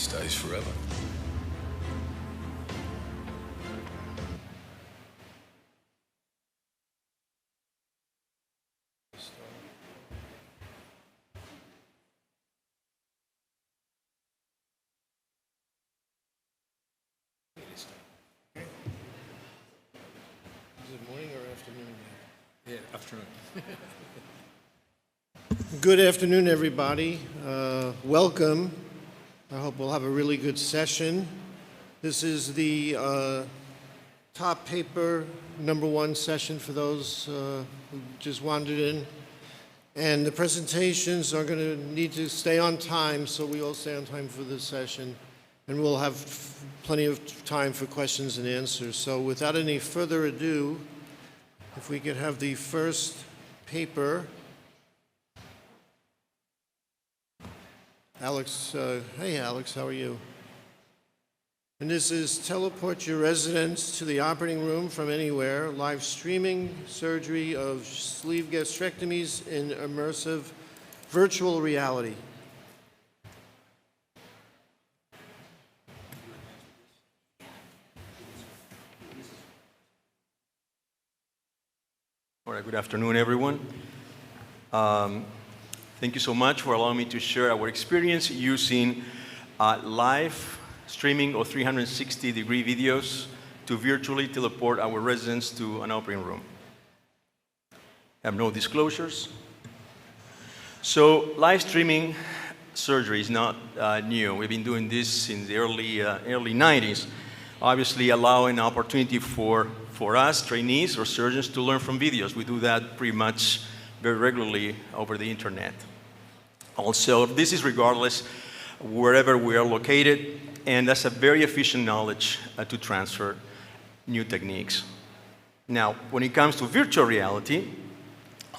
stays forever. Yeah, afternoon. Good afternoon, everybody. Welcome. I hope we'll have a really good session. This is the top paper #1 session for those who just wandered in. And the presentations are going to need to stay on time, so we all stay on time for this session. And we'll have plenty of time for questions and answers. So without any further ado, if we could have the first paper. Alex, hey Alex, how are you? And this is Teleport Your Residents to the Operating Room from Anywhere, live streaming surgery of sleeve gastrectomies in immersive virtual reality. All right, good afternoon, everyone. Thank you so much for allowing me to share our experience using live streaming of 360-degree videos to virtually teleport our residents to an operating room. I have no disclosures. So live streaming surgery is not new. We've been doing this since the early 90s, obviously allowing an opportunity for us, trainees or surgeons, to learn from videos. We do that pretty much very regularly over the internet. Also, this is regardless wherever we are located, and that's a very efficient knowledge to transfer new techniques. Now, when it comes to virtual reality,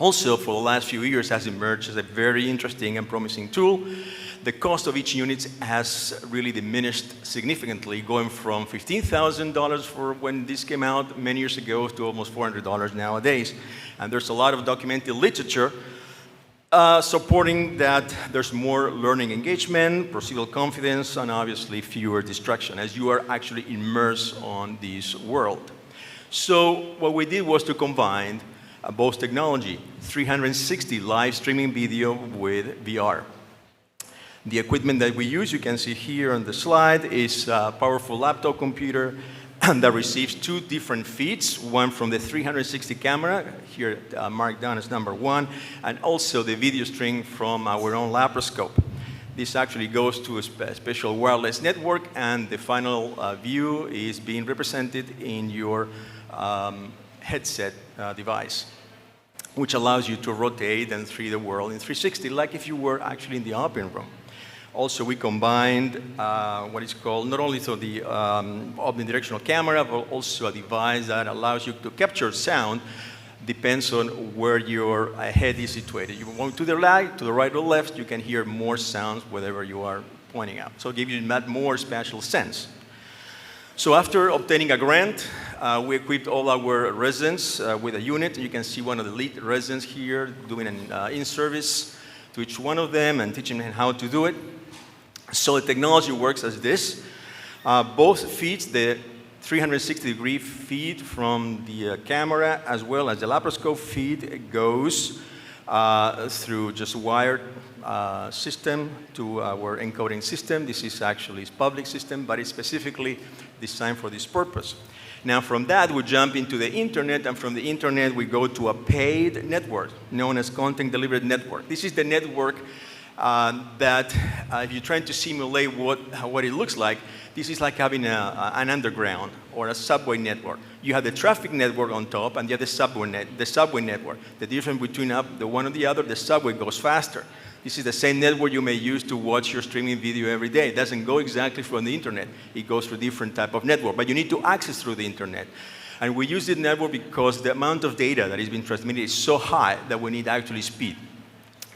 also for the last few years has emerged as a very interesting and promising tool. The cost of each unit has really diminished significantly, going from $15,000 for when this came out many years ago to almost $400 nowadays. And there's a lot of documented literature supporting that there's more learning engagement, procedural confidence, and obviously fewer distraction as you are actually immersed on this world. So what we did was to combine both technology, 360 live streaming video with VR. The equipment that we use, you can see here on the slide, is a powerful laptop computer that receives 2 different feeds, one from the 360 camera, here marked down as #1, and also the video stream from our own laparoscope. This actually goes to a special wireless network, and the final view is being represented in your headset device, which allows you to rotate and see the world in 360, like if you were actually in the operating room. Also, we combined what is called not only the omnidirectional camera, but also a device that allows you to capture sound, depends on where your head is situated. You want to the right, or left, you can hear more sounds wherever you are pointing out. So it gives you that more spatial sense. So after obtaining a grant, we equipped all our residents with a unit. You can see one of the lead residents here doing an in-service to each one of them and teaching them how to do it. So the technology works as this. Both feeds, the 360-degree feed from the camera as well as the laparoscope feed, goes through just wired system to our encoding system. This is actually a public system, but it's specifically designed for this purpose. Now from that, we jump into the internet, and from the internet, we go to a paid network known as Content Delivery Network. This is the network that if you're trying to simulate what it looks like, this is like having an underground or a subway network. You have the traffic network on top, and you have the subway network. The difference between the one and the other, the subway goes faster. This is the same network you may use to watch your streaming video every day. It doesn't go exactly from the internet. It goes through different type of network, but you need to access through the internet. And we use this network because the amount of data that is being transmitted is so high that we need actually speed.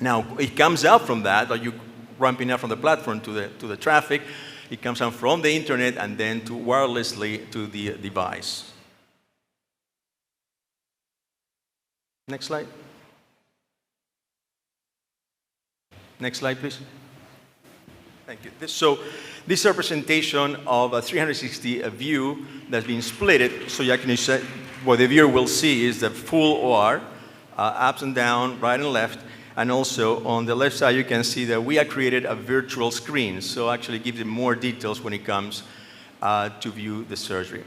Now, it comes out from that, or you ramping up from the platform to the traffic. It comes out from the internet and then wirelessly to the device. Next slide. Next slide, please. Thank you. This is a representation of a 360 view that's been splitted, so you can say what the viewer will see is the full OR, ups and down, right and left, and also on the left side you can see that we have created a virtual screen, so actually it gives it more details when it comes to view the surgery.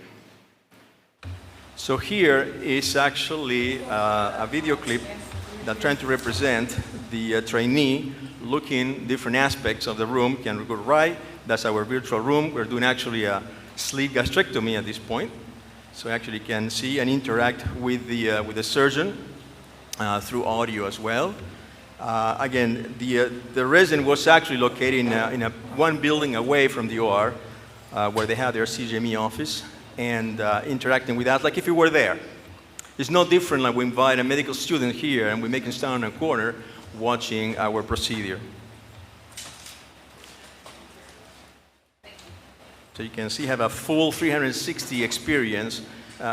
So here is actually a video clip that trying to represent the trainee looking different aspects of the room. Can go right, that's our virtual room. We're doing actually a sleeve gastrectomy at this point. So actually can see and interact with the surgeon through audio as well. Again, the resident was actually located in one building away from the OR where they have their CGME office and interacting with us like if you were there. It's no different like we invite a medical student here and we make him stand in a corner watching our procedure. So you can see have a full 360 experience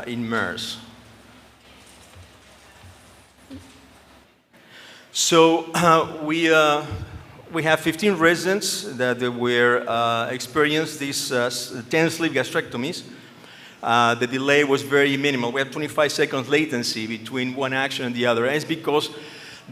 in MERS. So we have 15 residents that were experienced these 10 sleeve gastrectomies. The delay was very minimal. We have 25 seconds latency between one action and the other. And it's because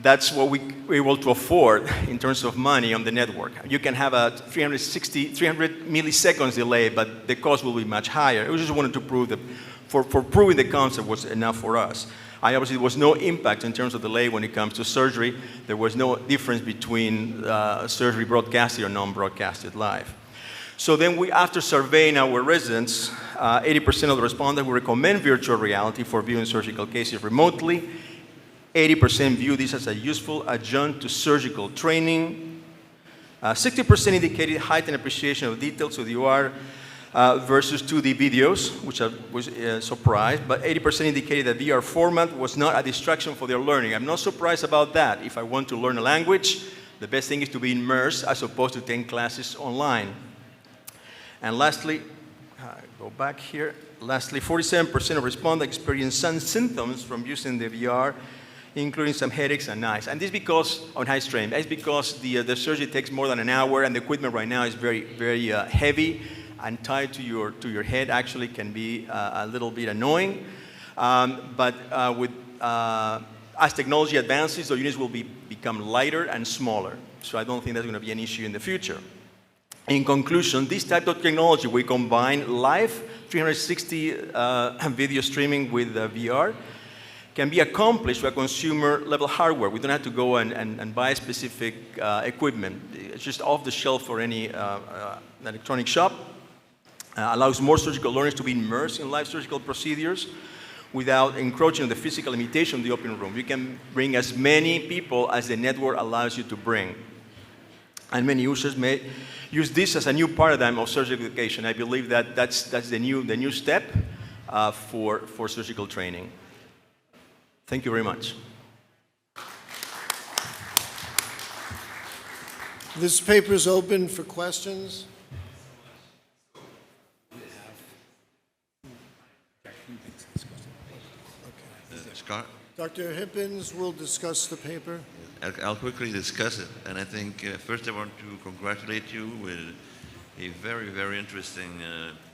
that's what we were able to afford in terms of money on the network. You can have a 300 milliseconds delay, but the cost will be much higher. We just wanted to prove that for proving the concept was enough for us. Obviously, there was no impact in terms of delay when it comes to surgery. There was no difference between surgery broadcasted or non-broadcasted live. So then after surveying our residents, 80% of the respondents would recommend virtual reality for viewing surgical cases remotely. 80% view this as a useful adjunct to surgical training. 60% indicated heightened appreciation of details of the OR versus 2D videos, which I was surprised, but 80% indicated that VR format was not a distraction for their learning. I'm not surprised about that. If I want to learn a language, the best thing is to be immersed as opposed to 10 classes online. And lastly, go back here. Lastly, 47% of respondents experienced some symptoms from using the VR, including some headaches and eyes. And this is because, on high strain, it's because the surgery takes more than an hour and the equipment right now is very, very heavy and tied to your head actually can be a little bit annoying. But as technology advances, the units will become lighter and smaller. So I don't think that's going to be an issue in the future. In conclusion, this type of technology, we combine live 360 video streaming with VR, can be accomplished with consumer-level hardware. We don't have to go and buy specific equipment. It's just off the shelf for any electronic shop. Allows more surgical learners to be immersed in live surgical procedures without encroaching on the physical limitation of the open room. You can bring as many people as the network allows you to bring. And many users may use this as a new paradigm of surgical education. I believe that that's the new step for surgical training. Thank you very much. This paper is open for questions. Scott? Dr. Hippins will discuss the paper. I'll quickly discuss it, and I think first I want to congratulate you with a very, very interesting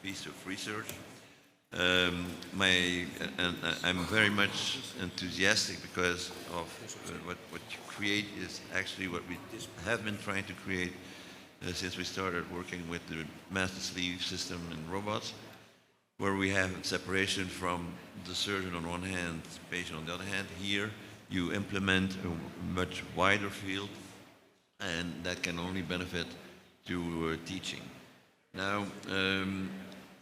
piece of research. I'm very much enthusiastic because of what you create is actually what we have been trying to create since we started working with the master sleeve system and robots, where we have separation from the surgeon on one hand, the patient on the other hand. Here, you implement a much wider field, and that can only benefit to teaching. Now,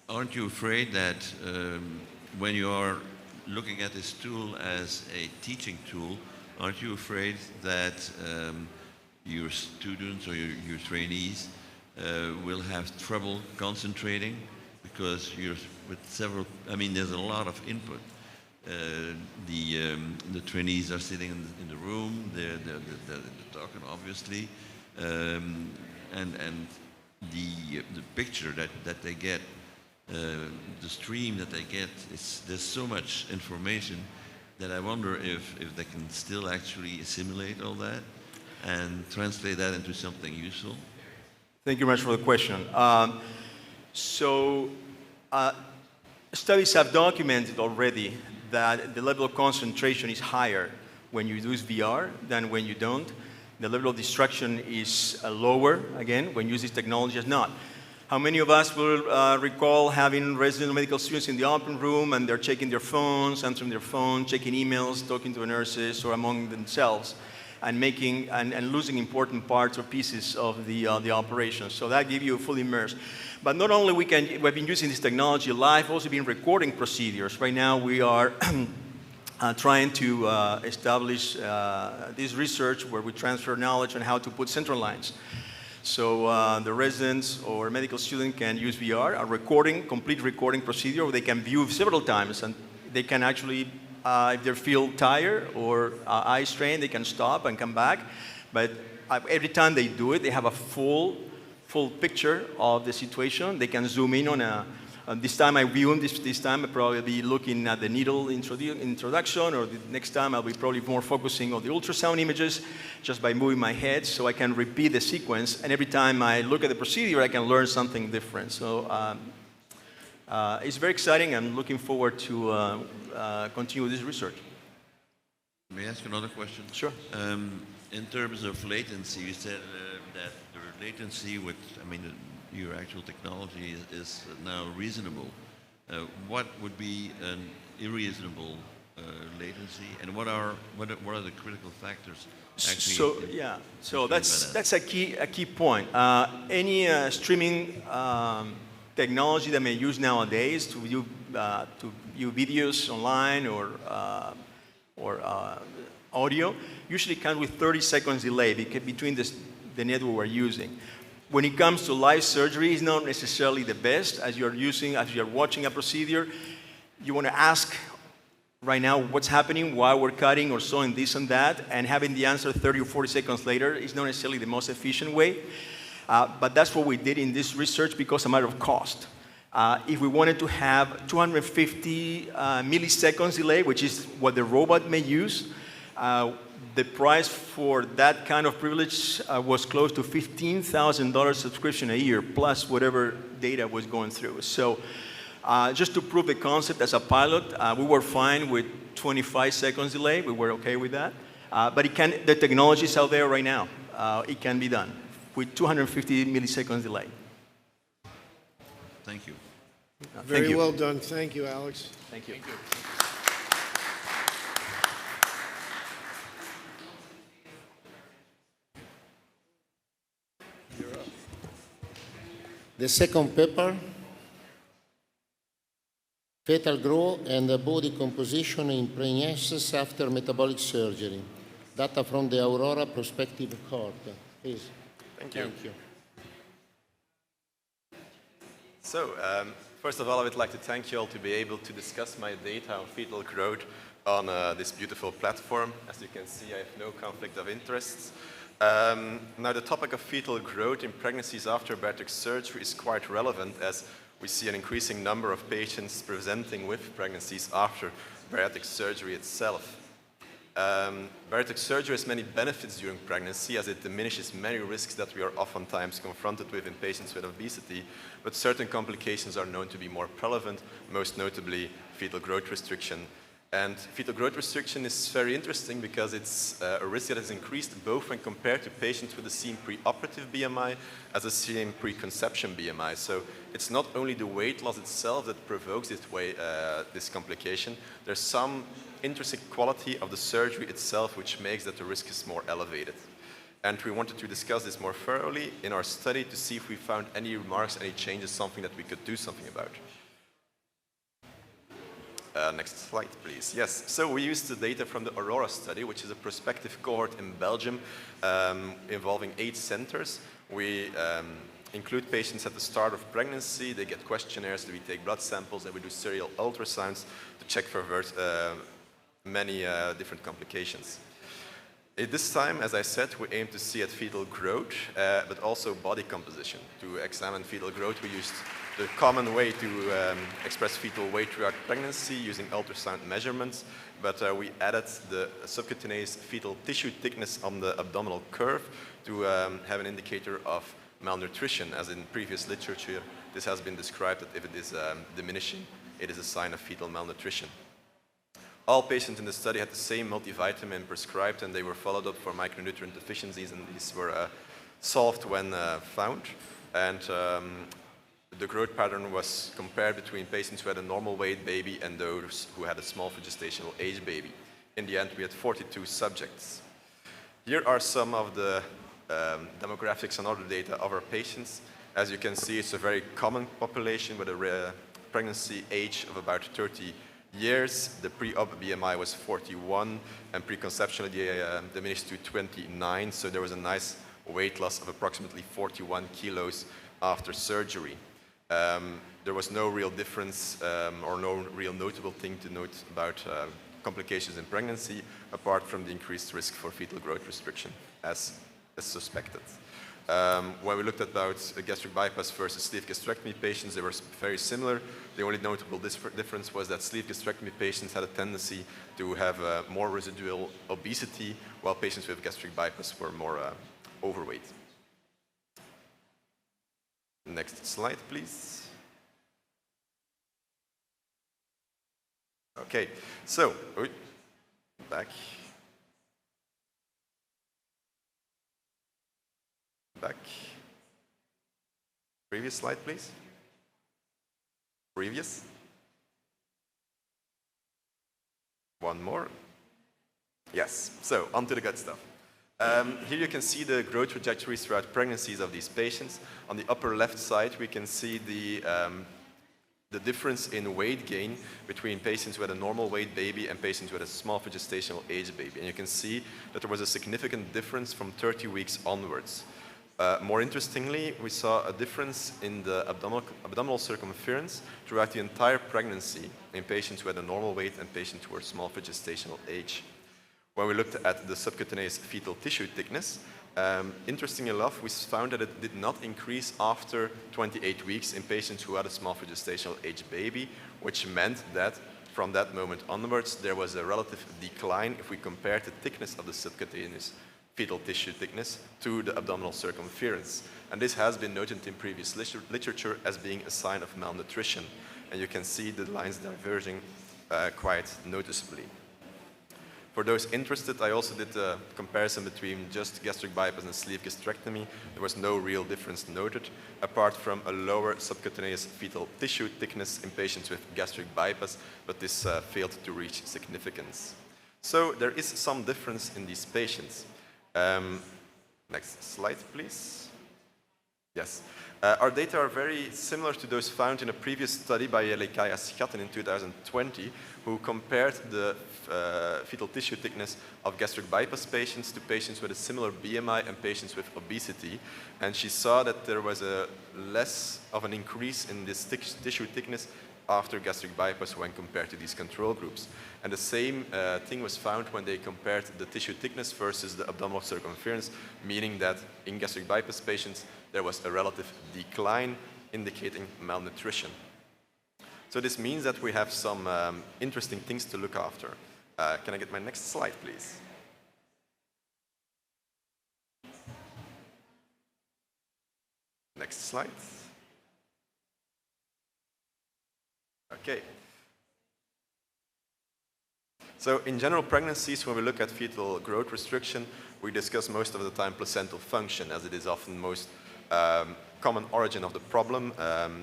aren't you afraid that when you are looking at this tool as a teaching tool, aren't you afraid that your students or your trainees will have trouble concentrating because you're with several, I mean, there's a lot of input. The trainees are sitting in the room, they're talking obviously, and the picture that they get, the stream that they get, there's so much information that I wonder if they can still actually assimilate all that and translate that into something useful. Thank you very much for the question. So, studies have documented already that the level of concentration is higher when you use VR than when you don't. The level of distraction is lower, again, when you use this technology as not. How many of us will recall having resident medical students in the open room and they're checking their phones, answering their phone, checking emails, talking to the nurses or among themselves, and making and losing important parts or pieces of the operation. So that gives you full immerse. But not only we've been using this technology live, also been recording procedures. Right now we are trying to establish this research where we transfer knowledge on how to put central lines. So the residents or medical student can use VR, a complete recording procedure where they can view several times, and they can actually, if they feel tired or eye strain, they can stop and come back. But every time they do it, they have a full picture of the situation. They can zoom in on this time I view them, this time I'll probably be looking at the needle introduction, or the next time I'll be probably more focusing on the ultrasound images just by moving my head, so I can repeat the sequence, and every time I look at the procedure I can learn something different. So it's very exciting. I'm looking forward to continue this research. May I ask another question? Sure. In terms of latency, you said that the latency with, your actual technology is now reasonable. What would be an irreasonable latency, and what are the critical factors? So that's a key point. Any streaming technology that may use nowadays to view videos online or audio usually comes with 30 seconds delay between the network we're using. When it comes to live surgery, it's not necessarily the best. As you're watching a procedure, you want to ask right now what's happening, why we're cutting or sewing this and that, and having the answer 30 or 40 seconds later is not necessarily the most efficient way. But that's what we did in this research because it's a matter of cost. If we wanted to have 250 milliseconds delay, which is what the robot may use, the price for that kind of privilege was close to $15,000 subscription a year, plus whatever data was going through. So just to prove the concept as a pilot, we were fine with 25 seconds delay. We were okay with that. But the technology is out there right now. It can be done with 250 milliseconds delay. Thank you. Very well done. Thank you, Alex. Thank you. The second paper, fetal growth and body composition in pregnancies after metabolic surgery. Data from the Aurora prospective cohort. Please. Thank you. Thank you. So, first of all, I would like to thank you all to be able to discuss my data on fetal growth on this beautiful platform. As you can see, I have no conflict of interests. Now, the topic of fetal growth in pregnancies after bariatric surgery is quite relevant, as we see an increasing number of patients presenting with pregnancies after bariatric surgery itself. Bariatric surgery has many benefits during pregnancy, as it diminishes many risks that we are oftentimes confronted with in patients with obesity, but certain complications are known to be more prevalent, most notably fetal growth restriction. And fetal growth restriction is very interesting because it's a risk that has increased both when compared to patients with the same preoperative BMI as the same preconception BMI. So it's not only the weight loss itself that provokes this complication, there's some intrinsic quality of the surgery itself which makes that the risk is more elevated. And we wanted to discuss this more thoroughly in our study to see if we found any remarks, any changes, something that we could do something about. Next slide, please. Yes, so we used the data from the Aurora study, which is a prospective cohort in Belgium involving 8 centers. We include patients at the start of pregnancy. They get questionnaires, we take blood samples, and we do serial ultrasounds to check for many different complications. At this time, as I said, we aim to see at fetal growth, but also body composition. To examine fetal growth, we used the common way to express fetal weight throughout pregnancy using ultrasound measurements, but we added the subcutaneous fetal tissue thickness on the abdominal curve to have an indicator of malnutrition, as in previous literature, this has been described that if it is diminishing, it is a sign of fetal malnutrition. All patients in the study had the same multivitamin prescribed, and they were followed up for micronutrient deficiencies, and these were solved when found. And the growth pattern was compared between patients who had a normal weight baby and those who had a small for gestational age baby. In the end, we had 42 subjects. Here are some of the demographics and other data of our patients. As you can see, it's a very common population with a pregnancy age of about 30 years. The pre-op BMI was 41, and preconceptionally diminished to 29, so there was a nice weight loss of approximately 41 kilos after surgery. There was no real difference or no real notable thing to note about complications in pregnancy, apart from the increased risk for fetal growth restriction, as suspected. When we looked at about gastric bypass versus sleeve gastrectomy patients, they were very similar. The only notable difference was that sleeve gastrectomy patients had a tendency to have more residual obesity, while patients with gastric bypass were more overweight. Next slide, please. Okay, so, back. Back. Previous slide, please. Previous. One more. Yes, so on to the good stuff. Here you can see the growth trajectories throughout pregnancies of these patients. On the upper left side, we can see the difference in weight gain between patients who had a normal weight baby and patients who had a small for gestational age baby. And you can see that there was a significant difference from 30 weeks onwards. More interestingly, we saw a difference in the abdominal circumference throughout the entire pregnancy in patients who had a normal weight and patients who were small for gestational age. When we looked at the subcutaneous fetal tissue thickness, interestingly enough, we found that it did not increase after 28 weeks in patients who had a small for gestational age baby, which meant that from that moment onwards, there was a relative decline if we compared the thickness of the subcutaneous fetal tissue thickness to the abdominal circumference. And this has been noted in previous literature as being a sign of malnutrition. And you can see the lines diverging quite noticeably. For those interested, I also did a comparison between just gastric bypass and sleeve gastrectomy. There was no real difference noted, apart from a lower subcutaneous fetal tissue thickness in patients with gastric bypass, but this failed to reach significance. So there is some difference in these patients. Next slide, please. Yes. Our data are very similar to those found in a previous study by Lekaya Schatten in 2020, who compared the fetal tissue thickness of gastric bypass patients to patients with a similar BMI and patients with obesity. And she saw that there was a less of an increase in this tissue thickness after gastric bypass when compared to these control groups. And the same thing was found when they compared the tissue thickness versus the abdominal circumference, meaning that in gastric bypass patients, there was a relative decline indicating malnutrition. So this means that we have some interesting things to look after. Can I get my next slide, please? Next slide. Okay. So in general pregnancies, when we look at fetal growth restriction, we discuss most of the time placental function, as it is often most common origin of the problem.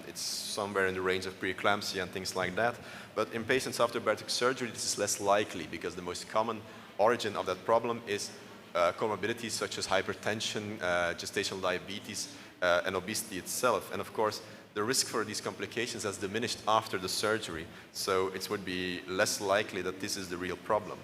It's somewhere in the range of preeclampsia and things like that. But in patients after bariatric surgery, this is less likely because the most common origin of that problem is comorbidities such as hypertension, gestational diabetes, and obesity itself. And of course, the risk for these complications has diminished after the surgery, so it would be less likely that this is the real problem.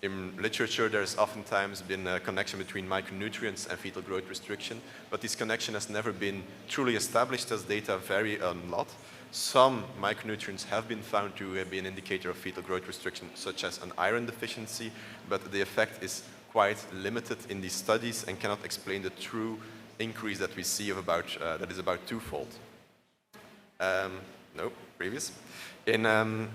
In literature, there's oftentimes been a connection between micronutrients and fetal growth restriction, but this connection has never been truly established as data vary a lot. Some micronutrients have been found to be an indicator of fetal growth restriction, such as an iron deficiency, but the effect is quite limited in these studies and cannot explain the true increase that we see of that is about twofold. No, previous. A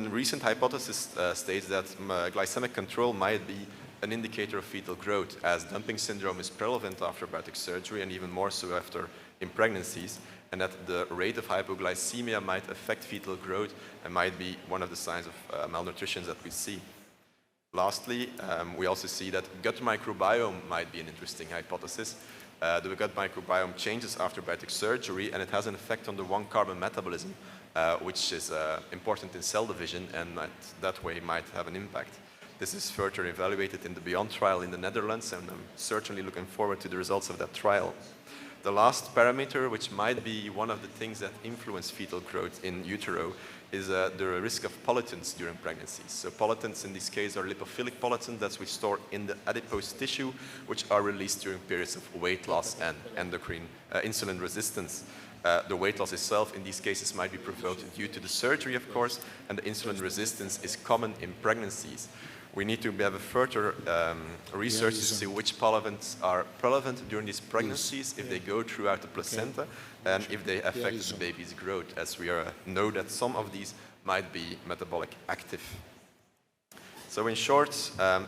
recent hypothesis states that glycemic control might be an indicator of fetal growth, as dumping syndrome is prevalent after bariatric surgery and even more so after in pregnancies, and that the rate of hypoglycemia might affect fetal growth and might be one of the signs of malnutrition that we see. Lastly, we also see that gut microbiome might be an interesting hypothesis. The gut microbiome changes after bariatric surgery, and it has an effect on the one-carbon metabolism, which is important in cell division, and that way might have an impact. This is further evaluated in the Beyond trial in the Netherlands, and I'm certainly looking forward to the results of that trial. The last parameter, which might be one of the things that influence fetal growth in utero, is the risk of pollutants during pregnancies. So pollutants in this case are lipophilic pollutants that we store in the adipose tissue, which are released during periods of weight loss and endocrine insulin resistance. The weight loss itself in these cases might be provoked due to the surgery, of course, and the insulin resistance is common in pregnancies. We need to have a further research to see which pollutants are prevalent during these pregnancies, if they go throughout the placenta, and if they affect the baby's growth, as we know that some of these might be metabolic active. So in short,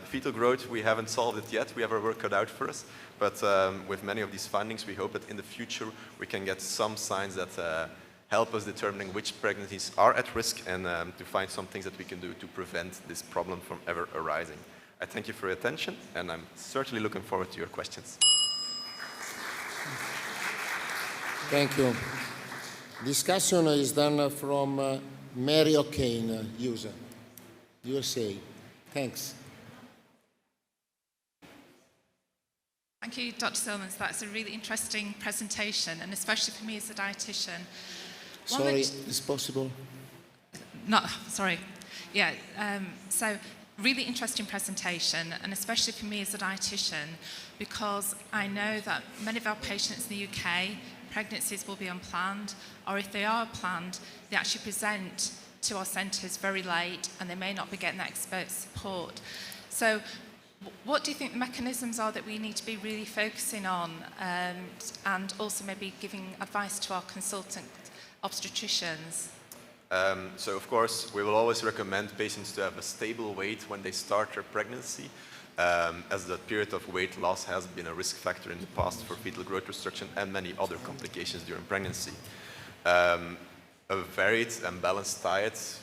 fetal growth, we haven't solved it yet. We have our work cut out for us. But with many of these findings, we hope that in the future we can get some signs that help us determining which pregnancies are at risk and to find some things that we can do to prevent this problem from ever arising. I thank you for your attention, and I'm certainly looking forward to your questions. Thank you. Discussion is done from Mary O'Kane, USA. Thanks. Thank you, Dr. Silmans. That's a really interesting presentation, and especially for me as a dietitian. Sorry, is possible? No, sorry. Yeah, so really interesting presentation, and especially for me as a dietitian, because I know that many of our patients in the UK, pregnancies will be unplanned, or if they are planned, they actually present to our centres very late, and they may not be getting that expert support. So what do you think the mechanisms are that we need to be really focusing on, and also maybe giving advice to our consultant obstetricians? So of course, we will always recommend patients to have a stable weight when they start their pregnancy, as the period of weight loss has been a risk factor in the past for fetal growth restriction and many other complications during pregnancy. A varied and balanced diet,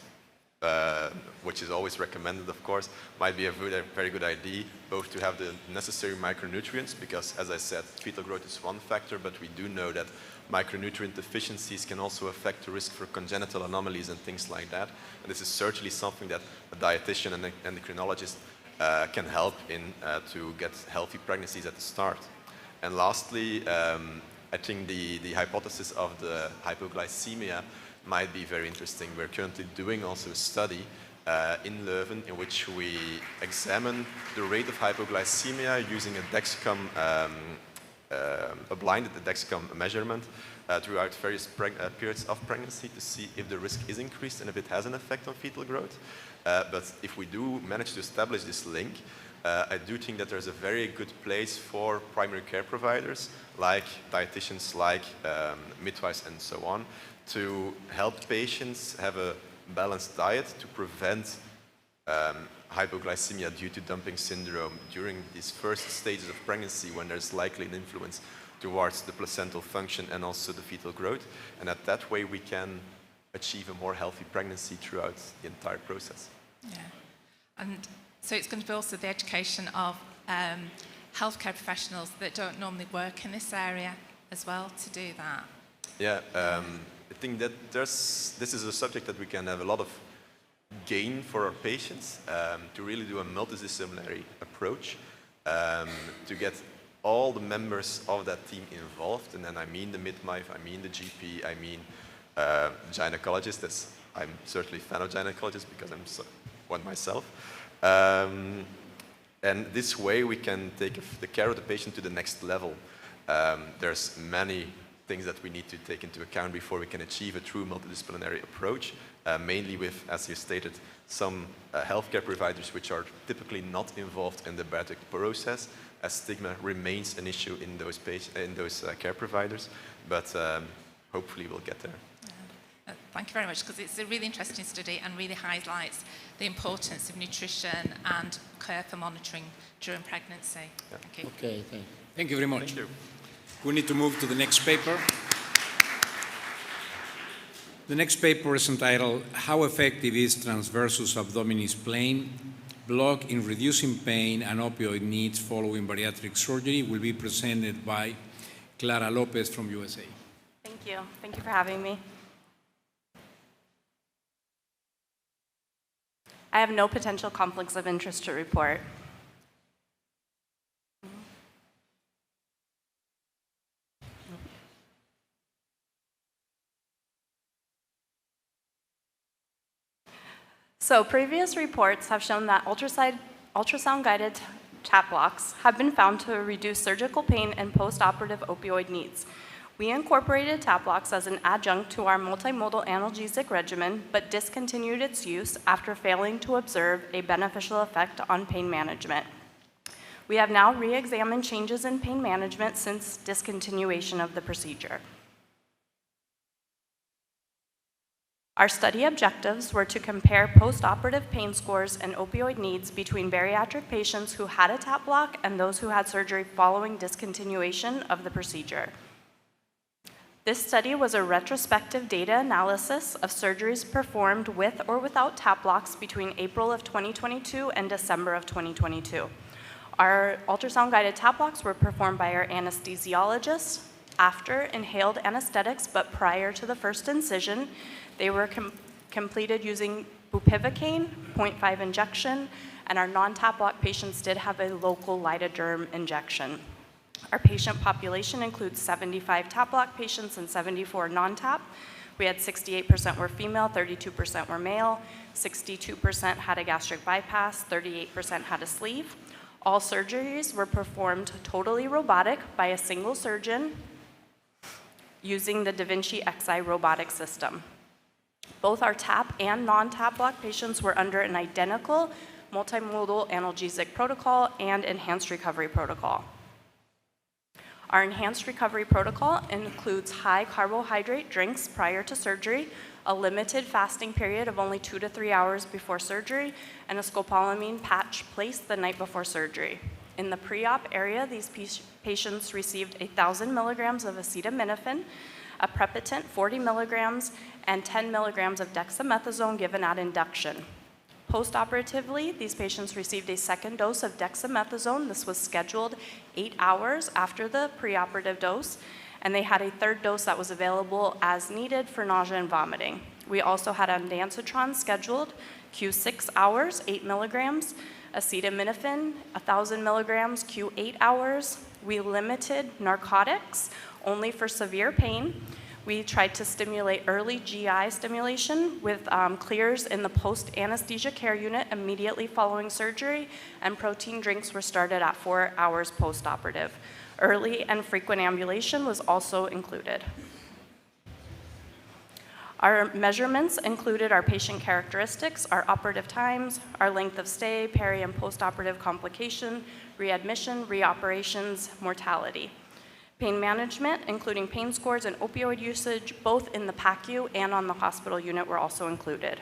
which is always recommended, of course, might be a very good idea, both to have the necessary micronutrients, because, as I said, fetal growth is one factor, but we do know that micronutrient deficiencies can also affect the risk for congenital anomalies and things like that. And this is certainly something that a dietitian and an endocrinologist can help in to get healthy pregnancies at the start. And lastly, I think the hypothesis of the hypoglycemia might be very interesting. We're currently doing also a study in Leuven in which we examine the rate of hypoglycemia using a Dexcom, a blinded Dexcom measurement throughout various periods of pregnancy to see if the risk is increased and if it has an effect on fetal growth. But if we do manage to establish this link, I do think that there's a very good place for primary care providers, like dietitians, like midwives and so on, to help patients have a balanced diet to prevent hypoglycemia due to dumping syndrome during these first stages of pregnancy, when there's likely an influence towards the placental function and also the fetal growth. And that way we can achieve a more healthy pregnancy throughout the entire process. Yeah, and so it's going to be also the education of healthcare professionals that don't normally work in this area as well to do that. Yeah, I think that this is a subject that we can have a lot of gain for our patients, to really do a multidisciplinary approach, to get all the members of that team involved. And then I mean the midwife, I mean the GP, I mean gynecologist. I'm certainly a fan of gynecologists because I'm one myself. And this way we can take the care of the patient to the next level. There's many things that we need to take into account before we can achieve a true multidisciplinary approach, mainly with, as you stated, some healthcare providers which are typically not involved in the bariatric process, as stigma remains an issue in those care providers, but hopefully we'll get there. Yeah. Thank you very much, because it's a really interesting study and really highlights the importance of nutrition and care for monitoring during pregnancy. Thank you. Okay, thank you. Thank you very much. Thank you. We need to move to the next paper. The next paper is entitled, How Effective is Transversus Abdominis Plane Block in Reducing Pain and Opioid Needs Following Bariatric Surgery, will be presented by Clara Lopez from USA. Thank you. Thank you for having me. I have no potential conflicts of interest to report. So previous reports have shown that ultrasound-guided tap blocks have been found to reduce surgical pain and post-operative opioid needs. We incorporated tap blocks as an adjunct to our multimodal analgesic regimen, but discontinued its use after failing to observe a beneficial effect on pain management. We have now re-examined changes in pain management since discontinuation of the procedure. Our study objectives were to compare post-operative pain scores and opioid needs between bariatric patients who had a tap block and those who had surgery following discontinuation of the procedure. This study was a retrospective data analysis of surgeries performed with or without tap blocks between April of 2022 and December of 2022. Our ultrasound-guided tap blocks were performed by our anesthesiologist after inhaled anesthetics, but prior to the first incision. They were completed using bupivacaine, 0.5 injection, and our non-tap block patients did have a local lidoderm injection. Our patient population includes 75 tap block patients and 74 non-tap. We had 68% were female, 32% were male, 62% had a gastric bypass, 38% had a sleeve. All surgeries were performed totally robotic by a single surgeon using the Da Vinci Xi robotic system. Both our tap and non-tap block patients were under an identical multimodal analgesic protocol and enhanced recovery protocol. Our enhanced recovery protocol includes high carbohydrate drinks prior to surgery, a limited fasting period of only 2 to 3 hours before surgery, and a scopolamine patch placed the night before surgery. In the pre-op area, these patients received 1,000 milligrams of acetaminophen, a Prepitant 40 milligrams, and 10 milligrams of dexamethasone given at induction. Post-operatively, these patients received a second dose of dexamethasone. This was scheduled 8 hours after the preoperative dose, and they had a third dose that was available as needed for nausea and vomiting. We also had ondansetron scheduled, Q6 hours, 8 milligrams, acetaminophen, 1,000 milligrams, Q8 hours. We limited narcotics only for severe pain. We tried to stimulate early GI stimulation with clears in the post-anesthesia care unit immediately following surgery, and protein drinks were started at 4 hours post-operative. Early and frequent ambulation was also included. Our measurements included our patient characteristics, our operative times, our length of stay, peri and post-operative complication, readmission, reoperations, mortality. Pain management, including pain scores and opioid usage, both in the PACU and on the hospital unit, were also included.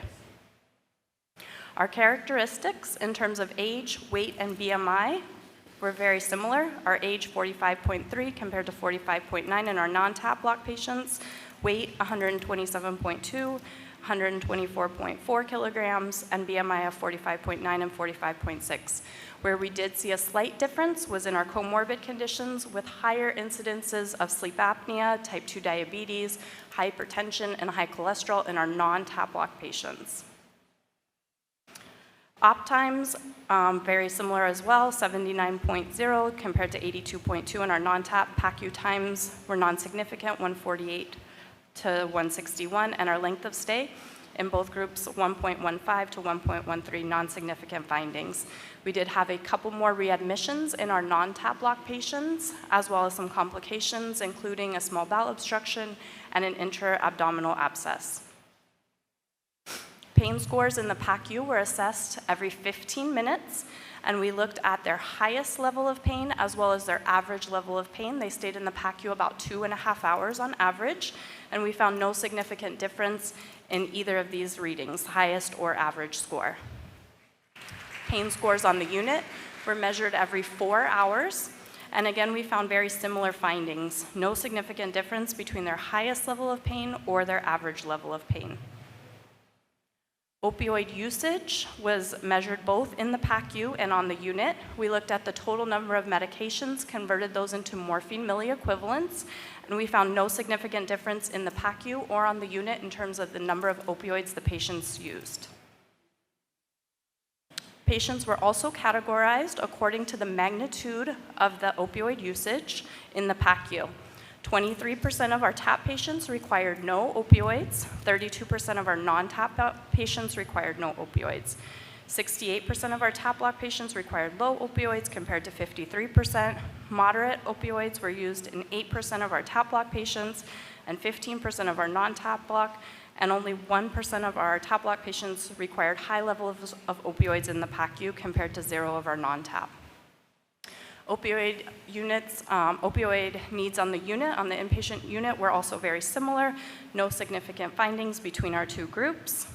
Our characteristics in terms of age, weight, and BMI were very similar. Our age, 45.3 compared to 45.9 in our non-tap block patients. Weight, 127.2, 124.4 kilograms, and BMI of 45.9 and 45.6. Where we did see a slight difference was in our comorbid conditions with higher incidences of sleep apnea, type 2 diabetes, hypertension, and high cholesterol in our non-tap block patients. Op times, very similar as well, 79.0 compared to 82.2 in our non-tap. PACU times were non-significant, 148 to 161, and our length of stay in both groups, 1.15 to 1.13, non-significant findings. We did have a couple more readmissions in our non-tap block patients, as well as some complications, including a small bowel obstruction and an intra-abdominal abscess. Pain scores in the PACU were assessed every 15 minutes and we looked at their highest level of pain as well as their average level of pain. They stayed in the PACU about 2.5 hours on average, and we found no significant difference in either of these readings, highest or average score. Pain scores on the unit were measured every 4 hours, and again, we found very similar findings. No significant difference between their highest level of pain or their average level of pain. Opioid usage was measured both in the PACU and on the unit. We looked at the total number of medications, converted those into morphine milliequivalents, and we found no significant difference in the PACU or on the unit in terms of the number of opioids the patients used. Patients were also categorized according to the magnitude of the opioid usage in the PACU. 23% of our TAP patients required no opioids. 32% of our non-TAP patients required no opioids. 68% of our TAP block patients required low opioids compared to 53%. Moderate opioids were used in 8% of our TAP block patients and 15% of our non-TAP block, and only 1% of our TAP block patients required high levels of opioids in the PACU compared to 0 of our non-TAP. Opioid needs on the unit, on the inpatient unit, were also very similar. No significant findings between our two groups.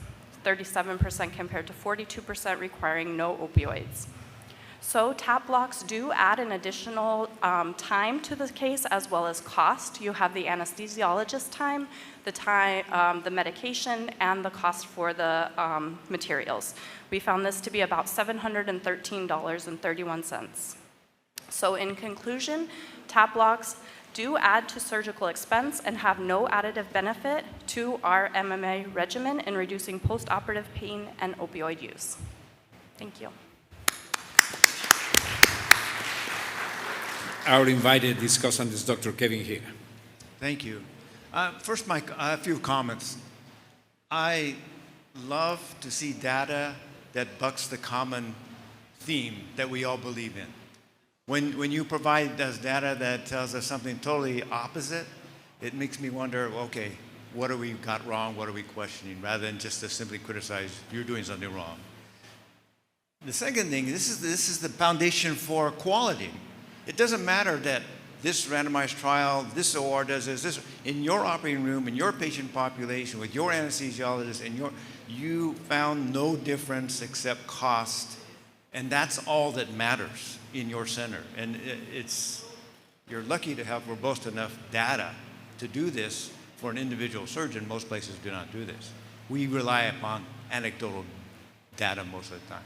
37% compared to 42% requiring no opioids. So TAP blocks do add an additional time to the case as well as cost. You have the anesthesiologist time, the medication, and the cost for the materials. We found this to be about $713.31. So in conclusion, TAP blocks do add to surgical expense and have no additive benefit to our MMA regimen in reducing postoperative pain and opioid use. Thank you. Our invited discussant is Dr. Kevin here. Thank you. First, a few comments. I love to see data that bucks the common theme that we all believe in. When you provide us data that tells us something totally opposite, it makes me wonder, okay, what have we got wrong? What are we questioning? Rather than just to simply criticize, you're doing something wrong. The second thing, this is the foundation for quality. It doesn't matter that this randomized trial, this OR does this, in your operating room, in your patient population, with your anesthesiologist, you found no difference except cost, and that's all that matters in your center. And you're lucky to have robust enough data to do this for an individual surgeon. Most places do not do this. We rely upon anecdotal data most of the time.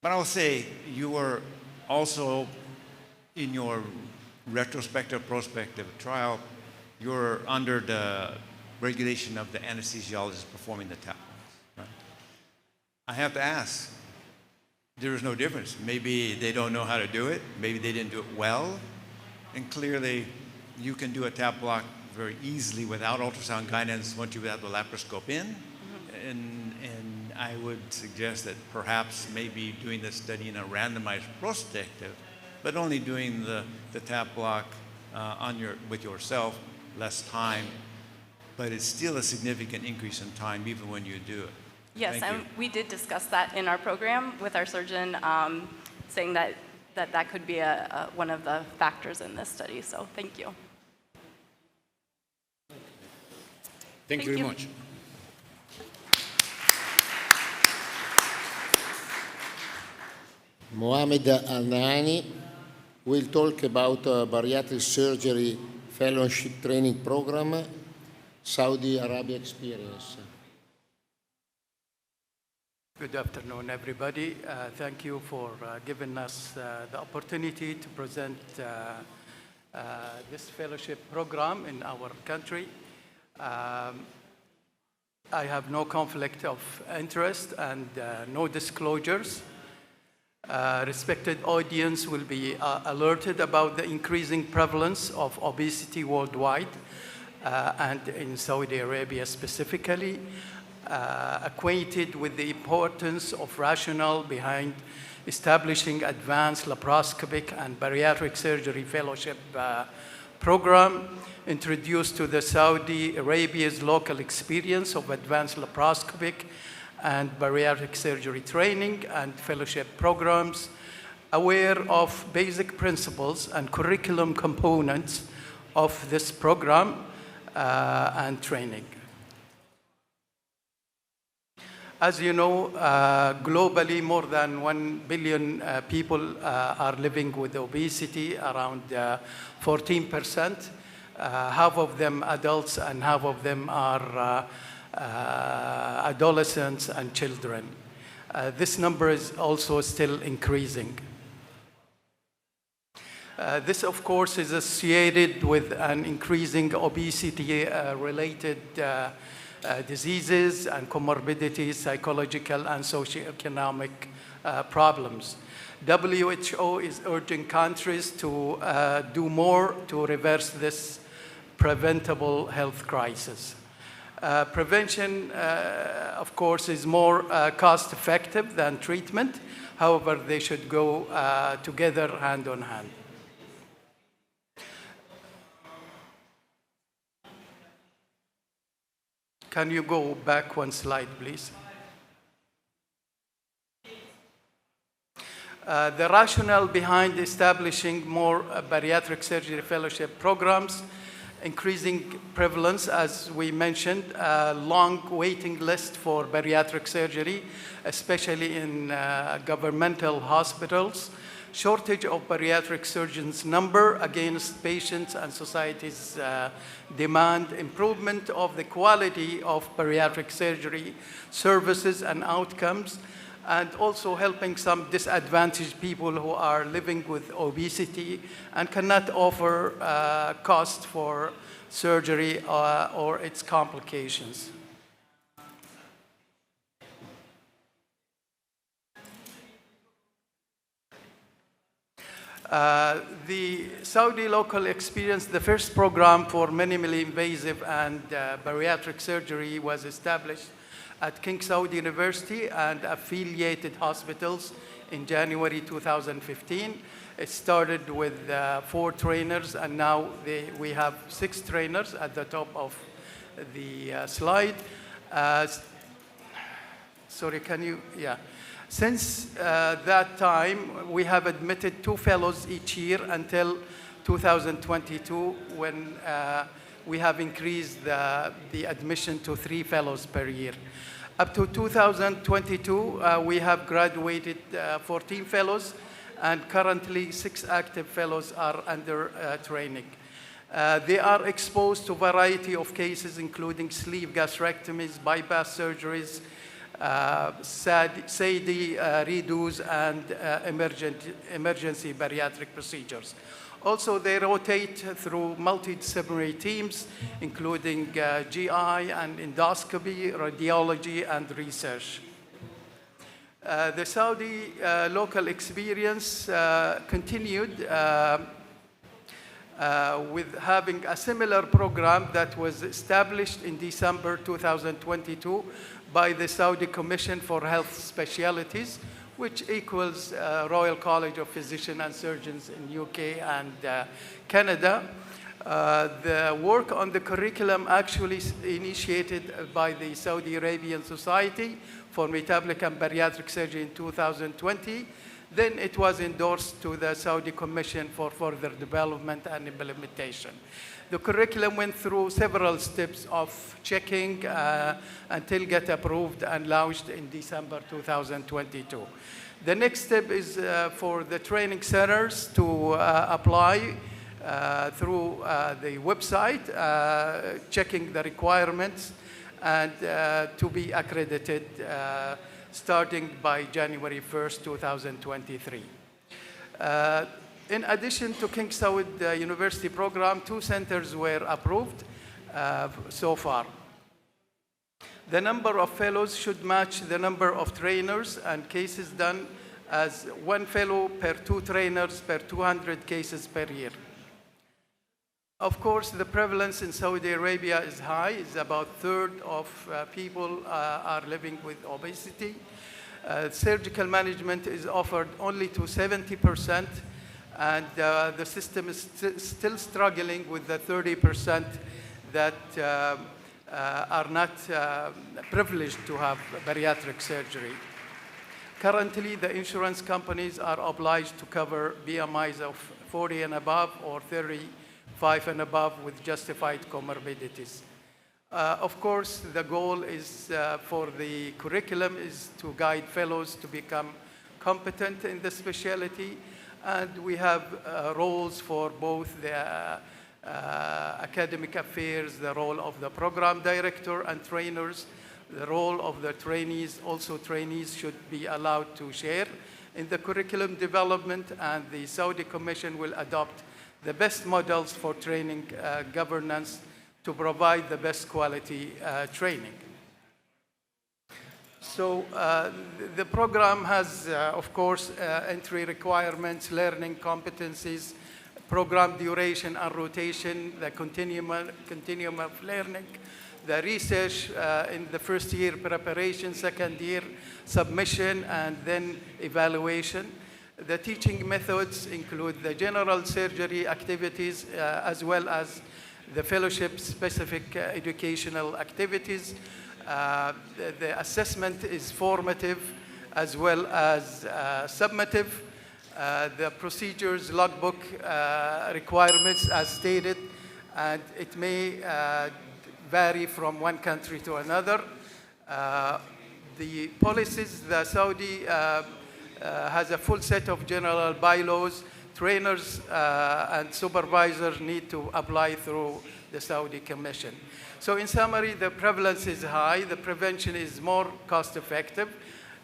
But I will say, you were also, in your retrospective, prospective trial, you're under the regulation of the anesthesiologist performing the TAP. Right? I have to ask, there is no difference. Maybe they don't know how to do it. Maybe they didn't do it well. And clearly, you can do a TAP block very easily without ultrasound guidance once you have the laparoscope in. Mm-hmm. And I would suggest that perhaps maybe doing this study in a randomized prospective, but only doing the TAP block with yourself, less time. But it's still a significant increase in time even when you do it. Yes, and we did discuss that in our program with our surgeon, saying that could be one of the factors in this study. So thank you. Thank you very much. Mohamed Al-Nani will talk about bariatric surgery fellowship training program, Saudi Arabia experience. Good afternoon, everybody. Thank you for giving us the opportunity to present this fellowship program in our country. I have no conflict of interest and no disclosures. Respected audience will be alerted about the increasing prevalence of obesity worldwide and in Saudi Arabia specifically. Acquainted with the importance of rationale behind establishing advanced laparoscopic and bariatric surgery fellowship program, introduced to the Saudi Arabia's local experience of advanced laparoscopic and bariatric surgery training and fellowship programs, aware of basic principles and curriculum components of this program and training. As you know, globally, more than 1 billion people are living with obesity, around 14%. Half of them adults and half of them are adolescents and children. This number is also still increasing. This, of course, is associated with an increasing obesity-related diseases and comorbidities, psychological and socioeconomic problems. WHO is urging countries to do more to reverse this preventable health crisis. Prevention, of course, is more cost-effective than treatment. However, they should go together hand in hand. Can you go back one slide, please? The rationale behind establishing more bariatric surgery fellowship programs, increasing prevalence, as we mentioned, long waiting list for bariatric surgery, especially in governmental hospitals, shortage of bariatric surgeons number against patients and society's demand, improvement of the quality of bariatric surgery services and outcomes, and also helping some disadvantaged people who are living with obesity and cannot offer cost for surgery or its complications. The Saudi local experience, the first program for minimally invasive and bariatric surgery was established at King Saud University and affiliated hospitals in January 2015. It started with 4 trainers, and now we have 6 trainers at the top of the slide. Sorry, can you, yeah. Since that time, we have admitted 2 fellows each year until 2022, when we have increased the admission to 3 fellows per year. Up to 2022, we have graduated 14 fellows, and currently 6 active fellows are under training. They are exposed to a variety of cases, including sleeve gastrectomies, bypass surgeries, SADI redos, and emergency bariatric procedures. Also, they rotate through multidisciplinary teams, including GI and endoscopy, radiology, and research. The Saudi local experience continued with having a similar program that was established in December 2022 by the Saudi Commission for Health Specialties, which equals Royal College of Physicians and Surgeons in UK and Canada. The work on the curriculum actually initiated by the Saudi Arabian Society for Metabolic and Bariatric Surgery in 2020. Then it was endorsed to the Saudi Commission for further development and implementation. The curriculum went through several steps of checking until get approved and launched in December 2022. The next step is for the training centers to apply through the website, checking the requirements, and to be accredited starting by January 1st, 2023. In addition to King Saud University program, 2 centers were approved so far. The number of fellows should match the number of trainers, and cases done as 1 fellow per 2 trainers per 200 cases per year. Of course, the prevalence in Saudi Arabia is high. It's about 1/3 of people are living with obesity. Surgical management is offered only to 70%, and the system is still struggling with the 30% that are not privileged to have bariatric surgery. Currently, the insurance companies are obliged to cover BMIs of 40 and above or 35 and above with justified comorbidities. Of course, the goal is for the curriculum is to guide fellows to become competent in the specialty, and we have roles for both the academic affairs, the role of the program director and trainers, the role of the trainees. Also, trainees should be allowed to share in the curriculum development, and the Saudi Commission will adopt the best models for training governance to provide the best quality training. So the program has, of course, entry requirements, learning competencies, program duration and rotation, the continuum of learning, the research in the first year preparation, second year submission, and then evaluation. The teaching methods include the general surgery activities as well as the fellowship-specific educational activities. The assessment is formative as well as summative. The procedures logbook requirements as stated, and it may vary from one country to another. The policies, the Saudi has a full set of general bylaws. Trainers and supervisors need to apply through the Saudi Commission. So in summary, the prevalence is high, the prevention is more cost effective.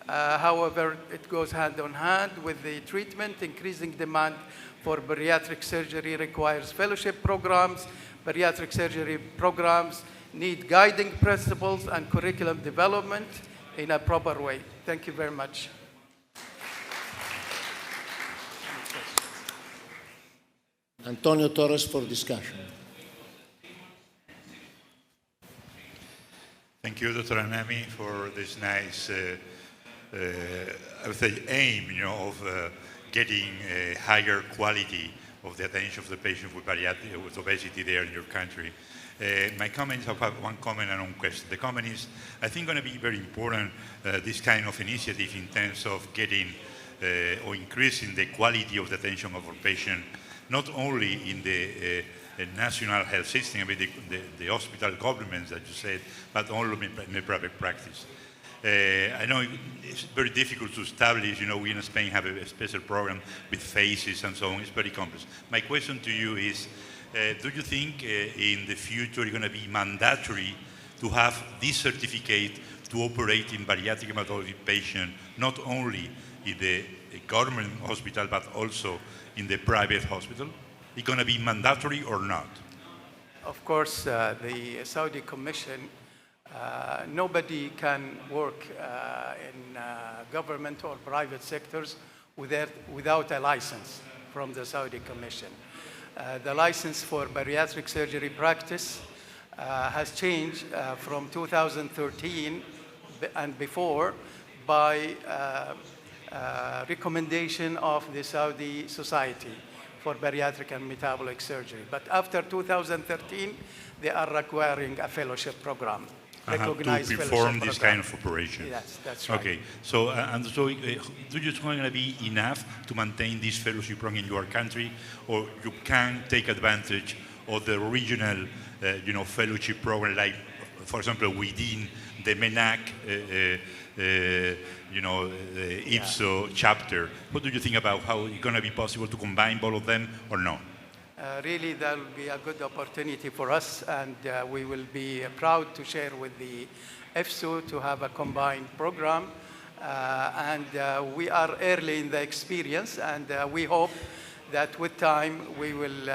However, it goes hand in hand with the treatment. Increasing demand for bariatric surgery requires fellowship programs. Bariatric surgery programs need guiding principles and curriculum development in a proper way. Thank you very much. Antonio Torres for discussion. Thank you, Dr. Anami, for this nice, I would say, aim, of getting a higher quality of the attention of the patient with obesity there in your country. My comments, I have one comment and one question. The comment is, I think going to be very important, this kind of initiative in terms of getting or increasing the quality of the attention of our patient, not only in the national health system, I mean the hospital governments that you said, but also in the private practice. I know it's very difficult to establish, we in Spain have a special program with phases and so on, it's very complex. My question to you is, do you think in the future it's going to be mandatory to have this certificate to operate in bariatric hematology patients, not only in the government hospital, but also in the private hospital? Is it going to be mandatory or not? Of course, the Saudi Commission, nobody can work in government or private sectors without a license from the Saudi Commission. The license for bariatric surgery practice has changed from 2013 and before by recommendation of the Saudi Society for Bariatric and Metabolic Surgery. But after 2013, they are requiring a fellowship program. To perform this kind of operation. Yes, that's right. Okay, so do you think it's going to be enough to maintain this fellowship program in your country, or you can take advantage of the regional, fellowship program, like, for example, within the MENAC, the IFSO chapter? What do you think about how it's going to be possible to combine both of them, or no? Really, that will be a good opportunity for us, and we will be proud to share with the IFSO to have a combined program. We are early in the experience, and we hope that with time we will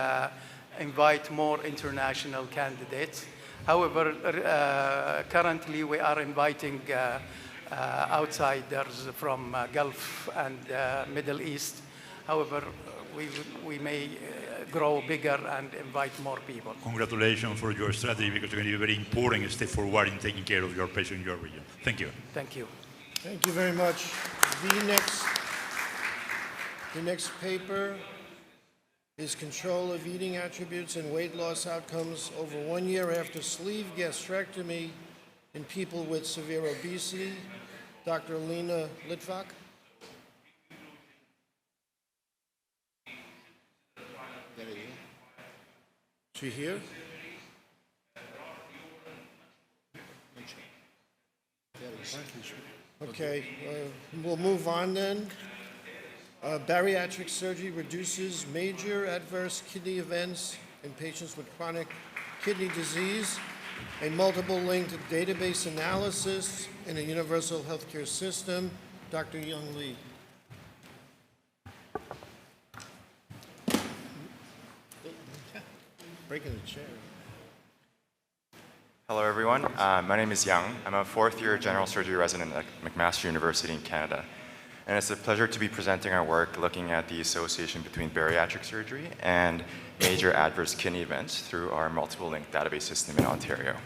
invite more international candidates. However, currently we are inviting outsiders from Gulf and Middle East. However, we may grow bigger and invite more people. Congratulations for your strategy, because it's going to be a very important step forward in taking care of your patient in your region. Thank you. Thank you. Thank you very much. The next paper is control of eating attributes and weight loss outcomes over 1 year after sleeve gastrectomy in people with severe obesity. Dr. Lena Litvak. She here? Okay, we'll move on then. Bariatric surgery reduces major adverse kidney events in patients with chronic kidney disease. A multiple linked database analysis in a universal healthcare system. Dr. Young Lee. Breaking the chair. Hello, everyone. My name is Young. I'm a fourth-year general surgery resident at McMaster University in Canada. And it's a pleasure to be presenting our work looking at the association between bariatric surgery and major adverse kidney events through our multiple link database system in Ontario.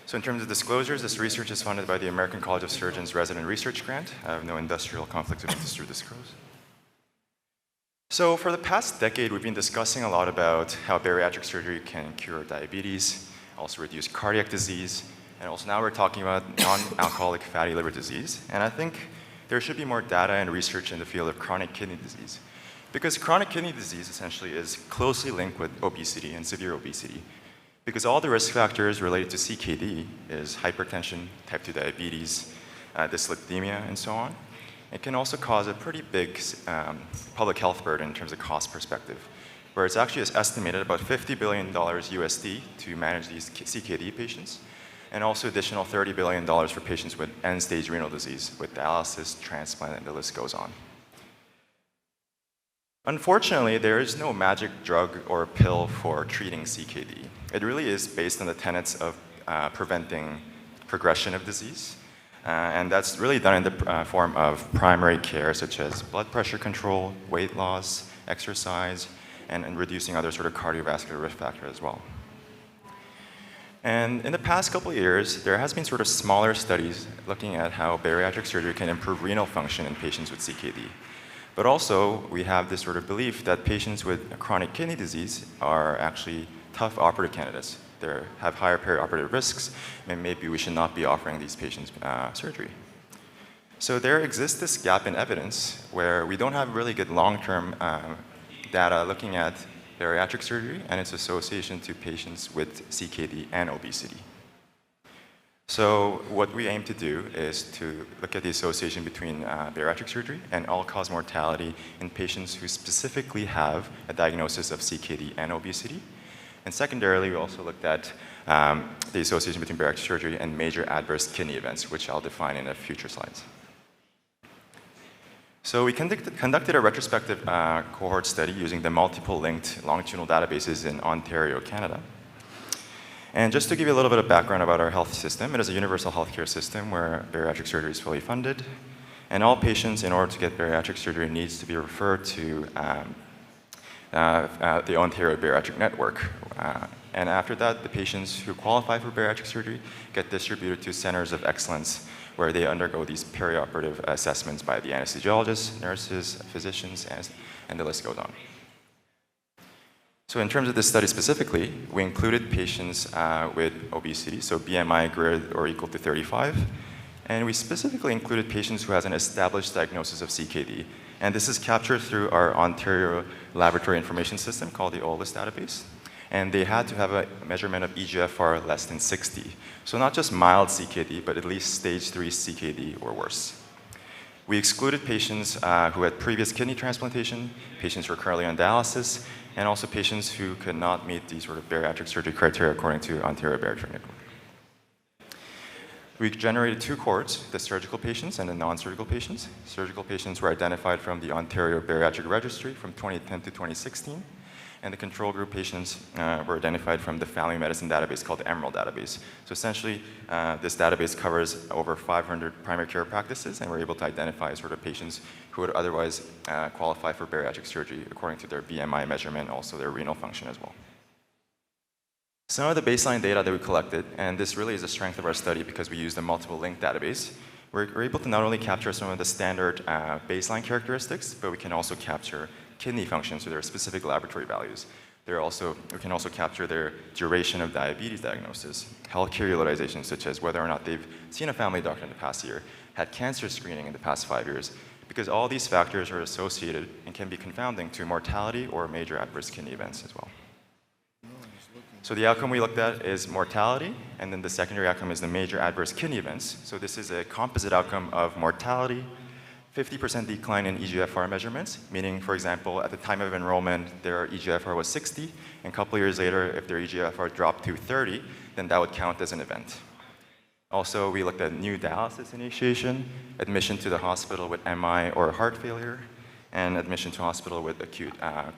So in terms of disclosures, this research is funded by the American College of Surgeons Resident Research Grant. I have no industrial conflict of interest to disclose. So for the past decade, we've been discussing a lot about how bariatric surgery can cure diabetes, also reduce cardiac disease, and also now we're talking about non-alcoholic fatty liver disease. And I think there should be more data and research in the field of chronic kidney disease. Because chronic kidney disease essentially is closely linked with obesity and severe obesity. Because all the risk factors related to CKD is hypertension, type 2 diabetes, dyslipidemia, and so on. It can also cause a pretty big public health burden in terms of cost perspective, where it's actually estimated about $50 billion USD to manage these CKD patients, and also additional $30 billion for patients with end-stage renal disease, with dialysis, transplant, and the list goes on. Unfortunately, there is no magic drug or pill for treating CKD. It really is based on the tenets of preventing progression of disease. And that's really done in the form of primary care, such as blood pressure control, weight loss, exercise, and reducing other sort of cardiovascular risk factors as well. And in the past couple of years, there has been sort of smaller studies looking at how bariatric surgery can improve renal function in patients with CKD. But also, we have this sort of belief that patients with chronic kidney disease are actually tough operative candidates. They have higher perioperative risks, and maybe we should not be offering these patients surgery. So there exists this gap in evidence where we don't have really good long-term data looking at bariatric surgery and its association to patients with CKD and obesity. So what we aim to do is to look at the association between bariatric surgery and all-cause mortality in patients who specifically have a diagnosis of CKD and obesity. And secondarily, we also looked at the association between bariatric surgery and major adverse kidney events, which I'll define in a future slides. So we conducted a retrospective cohort study using the multiple linked longitudinal databases in Ontario, Canada. And just to give you a little bit of background about our health system, it is a universal healthcare system where bariatric surgery is fully funded. And all patients, in order to get bariatric surgery, needs to be referred to the Ontario Bariatric Network. And after that, the patients who qualify for bariatric surgery get distributed to centers of excellence where they undergo these perioperative assessments by the anesthesiologists, nurses, physicians, and the list goes on. So in terms of this study specifically, we included patients with obesity, so BMI greater or equal to 35, and we specifically included patients who has an established diagnosis of CKD. And this is captured through our Ontario Laboratory Information System called the OLIS database. And they had to have a measurement of eGFR less than 60. So not just mild CKD, but at least stage 3 CKD or worse. We excluded patients who had previous kidney transplantation, patients who are currently on dialysis, and also patients who could not meet these sort of bariatric surgery criteria according to Ontario Bariatric Network. We generated two cohorts, the surgical patients and the non-surgical patients. Surgical patients were identified from the Ontario Bariatric Registry from 2010 to 2016. And the control group patients were identified from the family medicine database called the Emerald database. So essentially, this database covers over 500 primary care practices, and we're able to identify sort of patients who would otherwise qualify for bariatric surgery according to their BMI measurement, also their renal function as well. Some of the baseline data that we collected, and this really is the strength of our study because we used a multiple link database, we're able to not only capture some of the standard baseline characteristics, but we can also capture kidney function, so there are specific laboratory values. We can also capture their duration of diabetes diagnosis, healthcare utilization, such as whether or not they've seen a family doctor in the past year, had cancer screening in the past 5 years, because all these factors are associated and can be confounding to mortality or major adverse kidney events as well. So the outcome we looked at is mortality, and then the secondary outcome is the major adverse kidney events. So this is a composite outcome of mortality, 50% decline in EGFR measurements, meaning, for example, at the time of enrollment, their EGFR was 60, and a couple of years later, if their EGFR dropped to 30, then that would count as an event. Also, we looked at new dialysis initiation, admission to the hospital with MI or heart failure, and admission to hospital with acute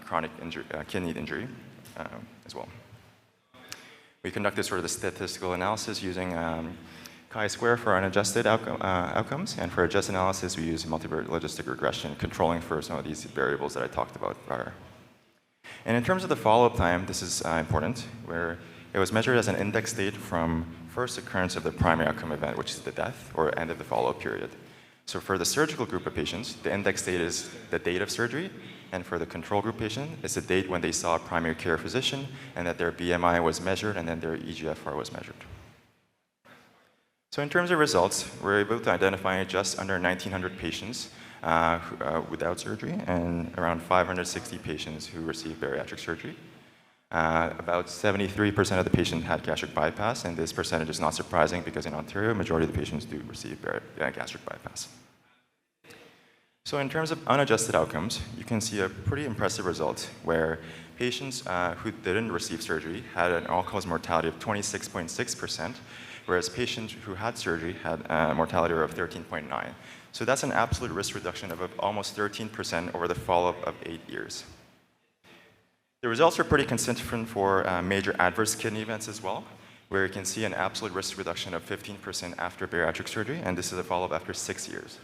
chronic injury, kidney injury as well. We conducted sort of the statistical analysis using chi-square for unadjusted outcomes, and for adjusted analysis, we use multivariate logistic regression, controlling for some of these variables that I talked about prior. And in terms of the follow-up time, this is important, where it was measured as an index date from first occurrence of the primary outcome event, which is the death, or end of the follow-up period. So for the surgical group of patients, the index date is the date of surgery, and for the control group patient, it's the date when they saw a primary care physician, and that their BMI was measured, and then their EGFR was measured. So in terms of results, we're able to identify just under 1,900 patients without surgery, and around 560 patients who received bariatric surgery. About 73% of the patients had gastric bypass, and this percentage is not surprising because in Ontario, majority of the patients do receive gastric bypass. So in terms of unadjusted outcomes, you can see a pretty impressive result where patients who didn't receive surgery had an all-cause mortality of 26.6%, whereas patients who had surgery had a mortality rate of 13.9. So that's an absolute risk reduction of almost 13% over the follow-up of 8 years. The results are pretty consistent for major adverse kidney events as well, where you can see an absolute risk reduction of 15% after bariatric surgery, and this is a follow-up after 6 years.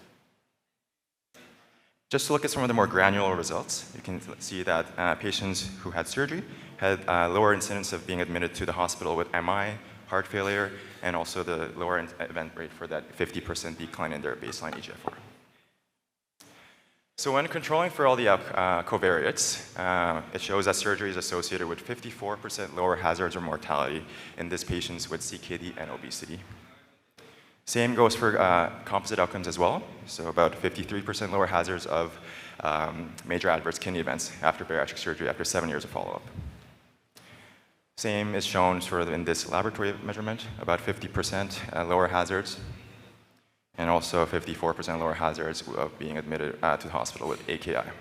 Just to look at some of the more granular results, you can see that patients who had surgery had lower incidence of being admitted to the hospital with MI, heart failure, and also the lower event rate for that 50% decline in their baseline EGFR. So when controlling for all the covariates, it shows that surgery is associated with 54% lower hazards or mortality in these patients with CKD and obesity. Same goes for composite outcomes as well. So about 53% lower hazards of major adverse kidney events after bariatric surgery after 7 years of follow-up. Same is shown sort of in this laboratory measurement, about 50% lower hazards, and also 54% lower hazards of being admitted to the hospital with AKI.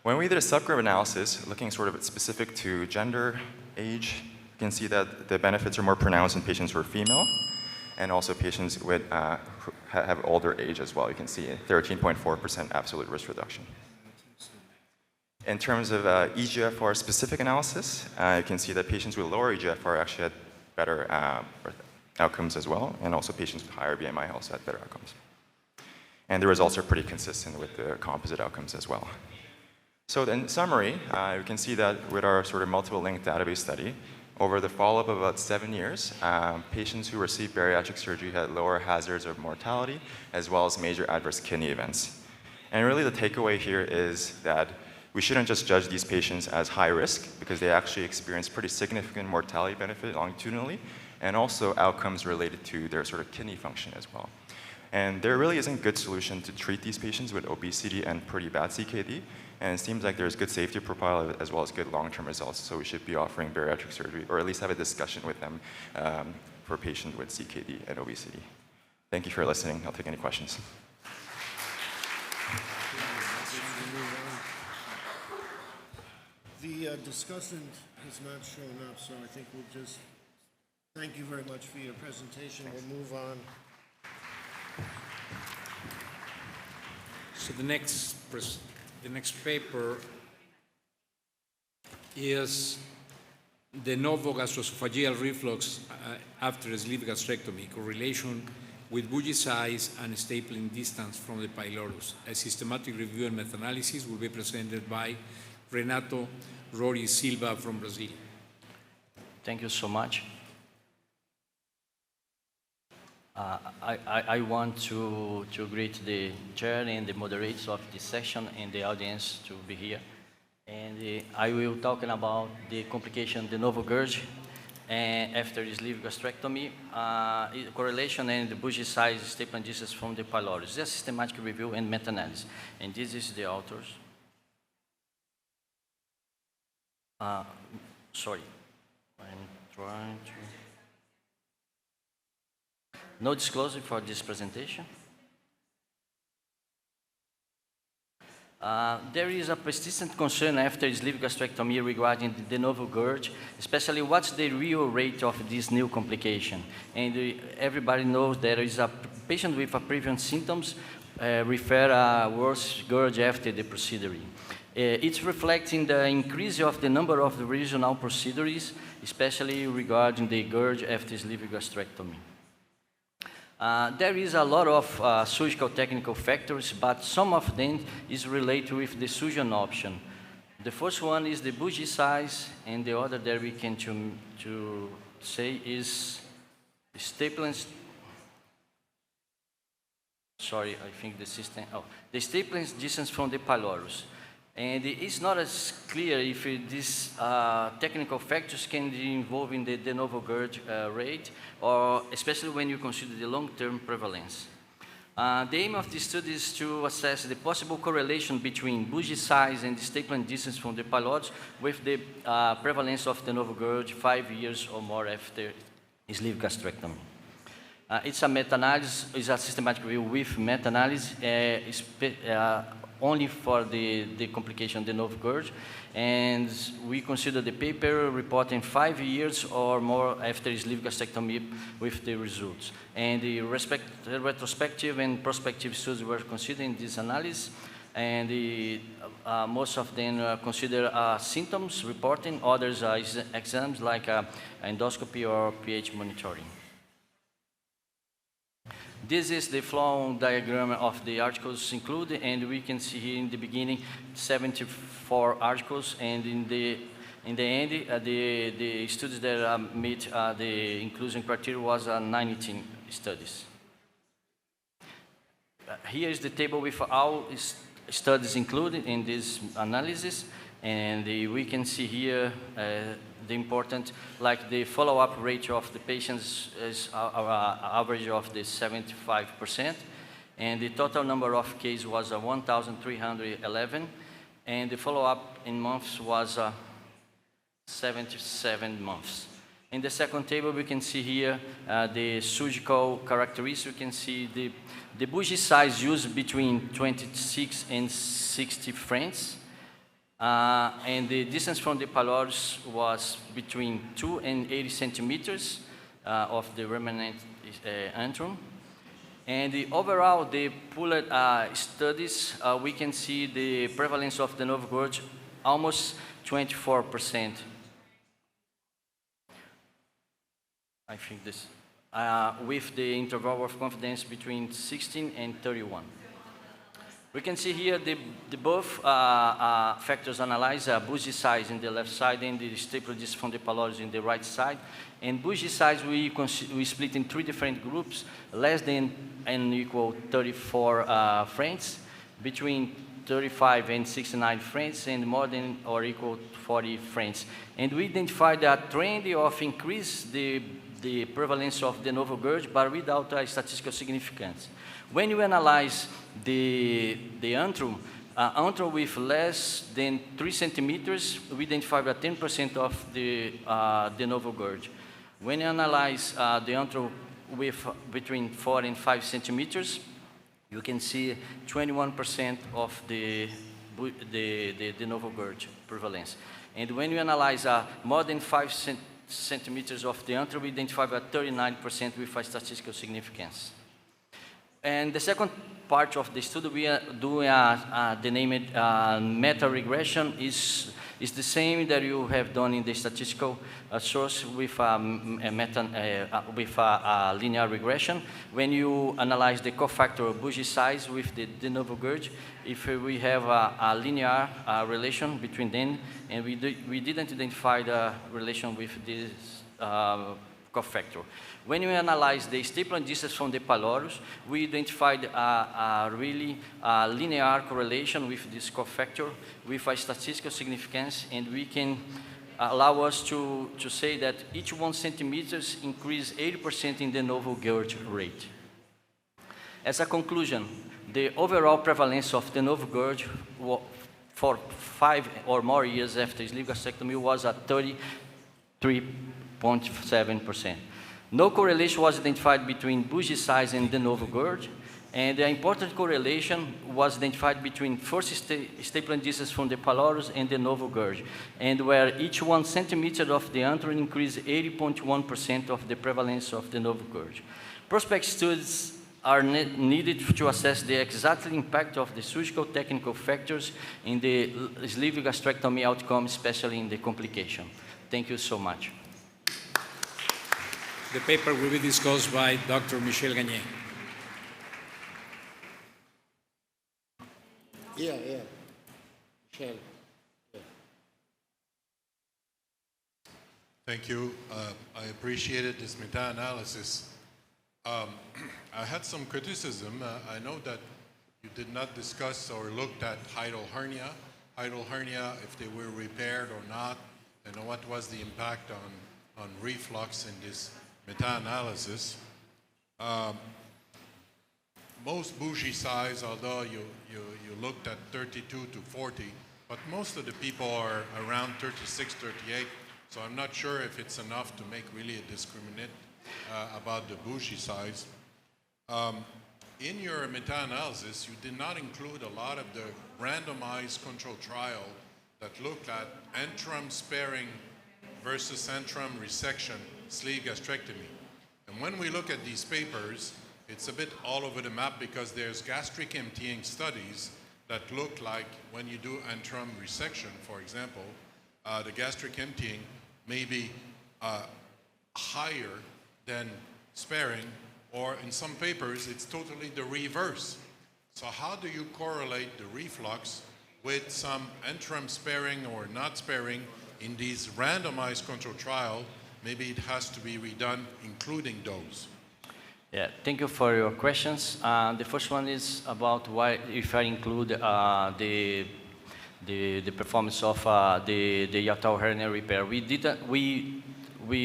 When we did a subgroup analysis, looking sort of specific to gender, age, you can see that the benefits are more pronounced in patients who are female, and also patients with, who have older age as well. You can see 13.4% absolute risk reduction. In terms of EGFR specific analysis, you can see that patients with lower EGFR actually had better outcomes as well, and also patients with higher BMI also had better outcomes. And the results are pretty consistent with the composite outcomes as well. So in summary, you can see that with our sort of multiple link database study, over the follow-up of about 7 years, patients who received bariatric surgery had lower hazards of mortality, as well as major adverse kidney events. And really the takeaway here is that we shouldn't just judge these patients as high risk, because they actually experience pretty significant mortality benefit longitudinally, and also outcomes related to their sort of kidney function as well. And there really isn't a good solution to treat these patients with obesity and pretty bad CKD, and it seems like there's good safety profile as well as good long-term results, so we should be offering bariatric surgery, or at least have a discussion with them for patients with CKD and obesity. Thank you for listening. I'll take any questions. The discussant has not shown up, so I think we'll just thank you very much for your presentation. Thanks. We'll move on. So the next paper is de novo gastroesophageal reflux after sleeve gastrectomy, correlation with bougie size and stapling distance from the pylorus. A systematic review and meta-analysis will be presented by Renato Rory Silva from Brazil. Thank you so much. I want to greet the chair and the moderators of this session and the audience to be here. And I will talk about the complication de novo gurge and after sleeve gastrectomy, correlation and the Bugy size statement distance from the pylorus. This is systematic review and meta-analysis. And this is the authors. Sorry, I'm trying to... No disclosure for this presentation. There is a persistent concern after sleeve gastrectomy regarding the de novo gurge, especially what's the real rate of this new complication. And everybody knows there is a patient with a previous symptoms refer a worse gurge after the procedure. It's reflecting the increase of the number of the regional procedures, especially regarding the gurge after sleeve gastrectomy. There is a lot of surgical technical factors, but some of them is related with the surgeon option. The first one is the Bugy size, and the other that we can to say is the stapling. Sorry, I think the system. Oh, the stapling distance from the pylorus. And it's not as clear if these technical factors can be involved in the de novo gurge rate, or especially when you consider the long-term prevalence. The aim of this study is to assess the possible correlation between Bugy size and the stapling distance from the pylorus with the prevalence of de novo gurge 5 years or more after sleeve gastrectomy. It's a meta-analysis, it's a systematic review with meta-analysis, only for the complication de novo gurge, and we consider the paper reporting 5 years or more after sleeve gastrectomy with the results. And the retrospective and prospective studies were considered in this analysis, and most of them consider symptoms reporting, others are exams like endoscopy or pH monitoring. This is the flow diagram of the articles included, and we can see here in the beginning 74 articles, and in the end the studies that meet the inclusion criteria was 19 studies. Here is the table with all studies included in this analysis, and we can see here the important, like the follow-up rate of the patients is average of the 75%, and the total number of cases was 1,311, and the follow-up in months was 77 months. In the second table, we can see here the surgical characteristics. We can see the Bugy size used between 26 and 60 French. And the distance from the pylorus was between 2 and 80 centimeters of the remnant antrum. And overall, the pooled studies, we can see the prevalence of de novo gurge almost 24%. I think this, with the interval of confidence between 16 and 31. We can see here the both factors analyzed, Bugy size in the left side and the stapling distance from the pylorus in the right side. And Bugy size we split in 3 different groups, less than and equal 34 French, between 35 and 69 French, and more than or equal 40 French. And we identified a trend of increase the prevalence of de novo gurge, but without statistical significance. When you analyze the antrum, antrum with less than 3 centimeters, we identify that 10% of the de novo gurge. When you analyze the antrum with between 4 and 5 centimeters, you can see 21% of the de novo gurge prevalence. And when you analyze more than 5 centimeters of the antrum, we identify that 39% with a statistical significance. And the second part of the study, we are doing the named meta-regression is the same that you have done in the statistical source with a linear regression. When you analyze the cofactor of Bugy size with the de novo gurge, if we have a linear relation between them, and we didn't identify the relation with this cofactor. When we analyzed the stapling distance from the pylorus, we identified a really linear correlation with this cofactor with a statistical significance, and we can allow us to say that each 1 centimeter increase 80% in de novo GERD rate. As a conclusion, the overall prevalence of de novo GERD for 5 or more years after sleeve gastrectomy was at 33.7%. No correlation was identified between bougie size and de novo GERD, and the important correlation was identified between first stapling distance from the pylorus and de novo GERD, and where each 1 centimeter of the antron increased 80.1% of the prevalence of de novo GERD. Prospect studies are needed to assess the exact impact of the surgical technical factors in the sleeve gastrectomy outcome, especially in the complication. Thank you so much. The paper will be discussed by Dr. Michel Gagné. Yeah. Michel. Yeah. Thank you. I appreciated this meta-analysis. I had some criticism. I know that you did not discuss or looked at hiatal hernia. Hiatal hernia, if they were repaired or not, and what was the impact on reflux in this meta-analysis. Most bougie size, although you looked at 32 to 40, but most of the people are around 36, 38, so I'm not sure if it's enough to make really a discriminate about the bougie size. In your meta-analysis, you did not include a lot of the randomized control trial that looked at antrum sparing versus antrum resection sleeve gastrectomy. And when we look at these papers, it's a bit all over the map because there's gastric emptying studies that look like when you do antrum resection, for example, the gastric emptying may be higher than sparing, or in some papers, it's totally the reverse. So how do you correlate the reflux with some antrum sparing or not sparing in these randomized control trial? Maybe it has to be redone, including those. Yeah, thank you for your questions. The first one is about why, if I include the performance of the hiatal hernia repair. We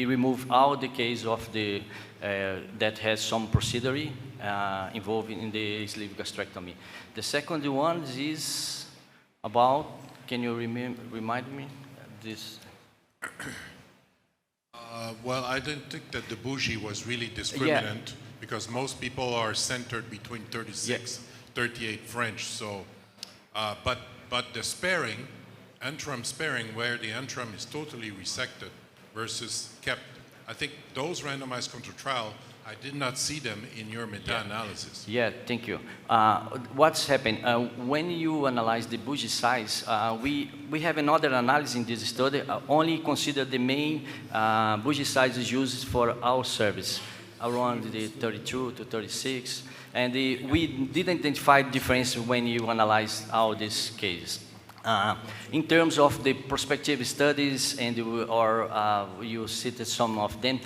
remove all the case of the that has some procedure involved in the sleeve gastrectomy. The second one is about, can you remind me this? Well, I didn't think that the bougie was really discriminant because most people are centered between 36, 38 French. So, but the sparing, antrum sparing, where the antrum is totally resected versus kept, I think those randomized control trial, I did not see them in your meta-analysis. Yeah, thank you. What's happened, when you analyze the bougie size, we have another analysis in this study, only consider the main bougie sizes used for our service, around the 32 to 36, and we didn't identify difference when you analyze all these cases. In terms of the prospective studies, and you cited some of them,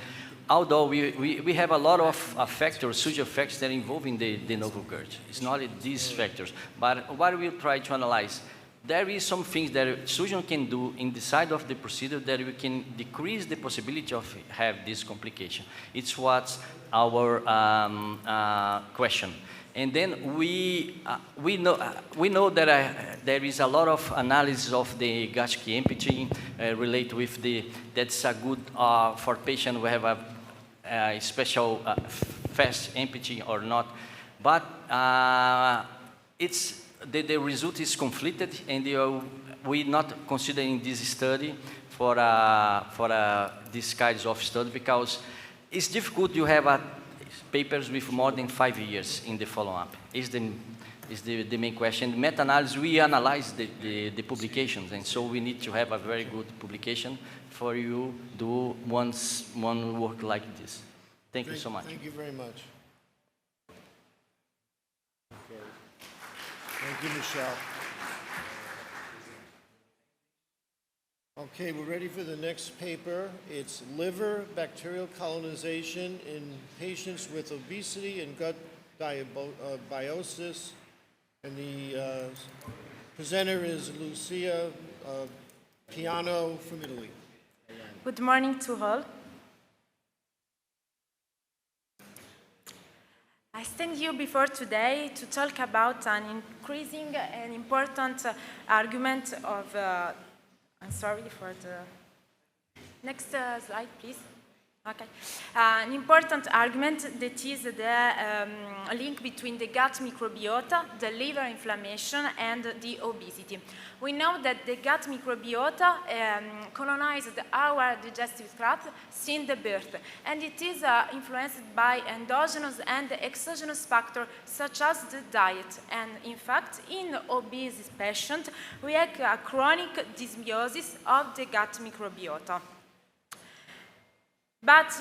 although we have a lot of factors, surgical factors that are involved in the de novo GERD. It's not these factors, but what we'll try to analyze, there is some things that a surgeon can do in the side of the procedure that we can decrease the possibility of have this complication. It's what's our question. And then we know that there is a lot of analysis of the gastric emptying related with that's a good for patients who have a special fast emptying or not, but it's the result is conflicted, and we're not considering this study for this kinds of study because it's difficult to have papers with more than 5 years in the follow-up. Is the main question. Meta-analysis, we analyze the publications, and so we need to have a very good publication for you do one work like this. Thank you so much. Thank you very much. Okay. Thank you, Michelle. Okay, we're ready for the next paper. It's liver bacterial colonization in patients with obesity and gut dysbiosis. And the presenter is Lucia Piano from Italy. Good morning to all. I stand here before today to talk about an increasing and important argument of, I'm sorry for the next slide, please. Okay. An important argument that is the link between the gut microbiota, the liver inflammation, and the obesity. We know that the gut microbiota colonized our digestive tract since the birth, and it is influenced by endogenous and exogenous factors such as the diet. And in fact, in obese patients, we have a chronic dysbiosis of the gut microbiota. But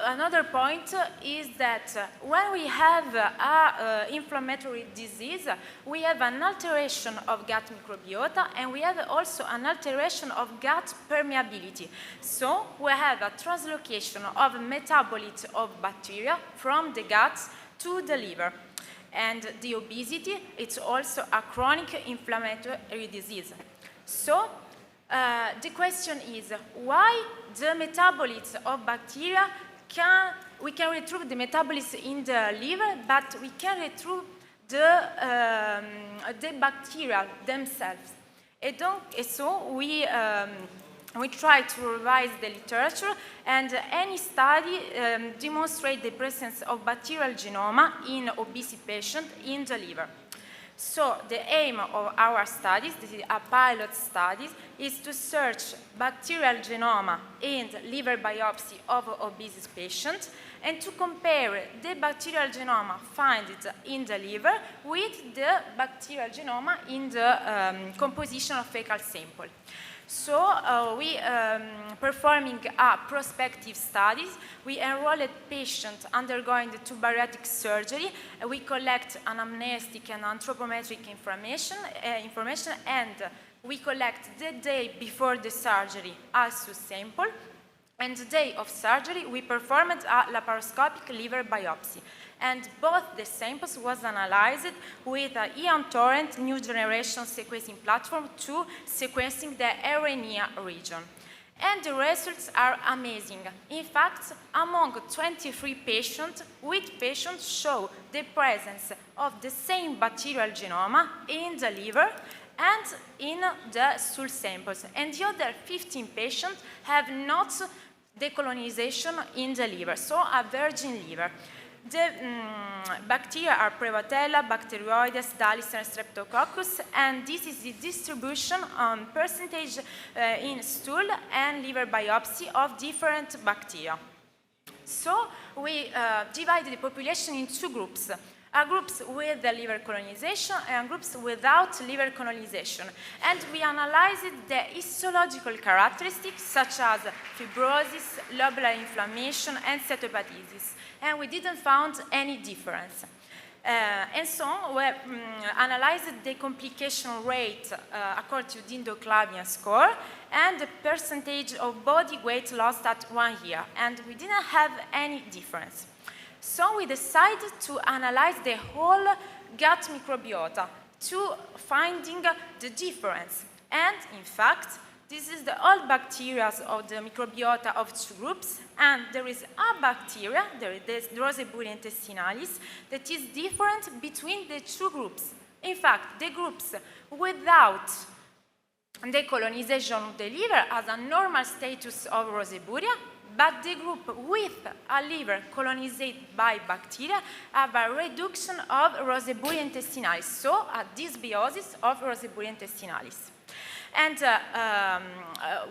another point is that when we have an inflammatory disease, we have an alteration of gut microbiota, and we have also an alteration of gut permeability. So we have a translocation of metabolites of bacteria from the gut to the liver. And the obesity, it's also a chronic inflammatory disease. So the question is, why the metabolites of bacteria we can retrieve the metabolites in the liver, but we can retrieve the bacteria themselves. And so we try to revise the literature, and any study demonstrates the presence of bacterial genoma in obese patients in the liver. So the aim of our studies, this is a pilot studies, is to search bacterial genoma and liver biopsy of obese patients and to compare the bacterial genoma found in the liver with the bacterial genoma in the composition of fecal sample. So we performing a prospective studies. We enrolled patients undergoing the two bariatric surgery. We collect anamnestic and anthropometric information, and we collect the day before the surgery IFSO sample. And the day of surgery, we performed a laparoscopic liver biopsy. And both the samples was analyzed with a EM Torrent new generation sequencing platform to sequencing the RNA region. And the results are amazing. In fact, among 23 patients, patients show the presence of the same bacterial genoma in the liver and in the stool samples. And the other 15 patients have not decolonization in the liver, so a virgin liver. The bacteria are Prevotella, Bacteroides, Dalis, and Streptococcus, and this is the distribution on percentage in stool and liver biopsy of different bacteria. So we divided the population in two groups. Groups with the liver colonization and groups without liver colonization. And we analyzed the histological characteristics such as fibrosis, lobular inflammation, and cytopathitis. And we didn't find any difference. And so we analyzed the complication rate according to the Indoclavian score and the percentage of body weight lost at 1 year. And we didn't have any difference. So we decided to analyze the whole gut microbiota to finding the difference. And in fact, this is the all bacteria of the microbiota of two groups, and there is a bacteria, there is Roseburia intestinalis, that is different between the two groups. In fact, the groups without the colonization of the liver has a normal status of Roseburia, but the group with a liver colonized by bacteria have a reduction of Roseburia intestinalis, so a dysbiosis of Roseburia intestinalis. And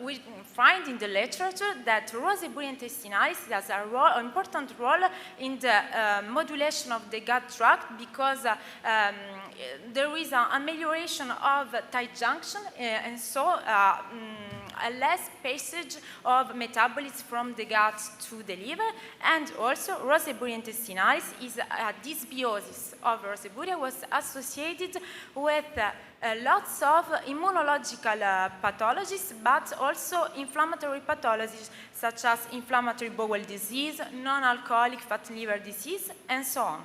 we find in the literature that Roseburia intestinalis has an important role in the modulation of the gut tract because there is an amelioration of tight junction and so a less passage of metabolites from the gut to the liver, and also Roseburia intestinalis is a dysbiosis of Roseburia was associated with lots of immunological pathologies, but also inflammatory pathologies such as inflammatory bowel disease, non-alcoholic fatty liver disease, and so on.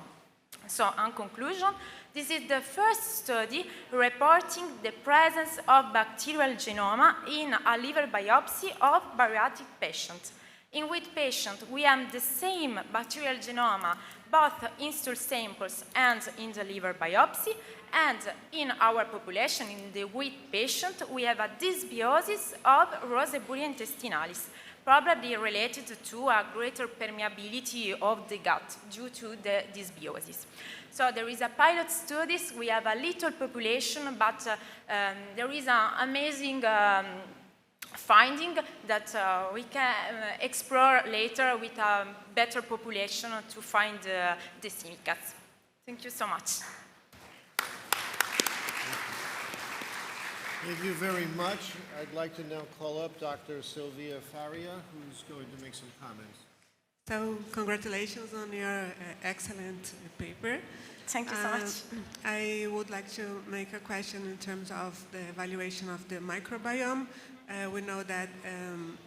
So, in conclusion, this is the first study reporting the presence of bacterial genoma in a liver biopsy of bariatric patients. In which patient we have the same bacterial genoma both in stool samples and in the liver biopsy, and in our population, in the wheat patient, we have a dysbiosis of Roseburia intestinalis, probably related to a greater permeability of the gut due to the dysbiosis. So there is a pilot studies, we have a little population, but there is an amazing finding that we can explore later with a better population to find the significance. Thank you so much. Thank you very much. I'd like to now call up Dr. Silvia Faria, who's going to make some comments. So, congratulations on your excellent paper. Thank you so much. I would like to make a question in terms of the evaluation of the microbiome. We know that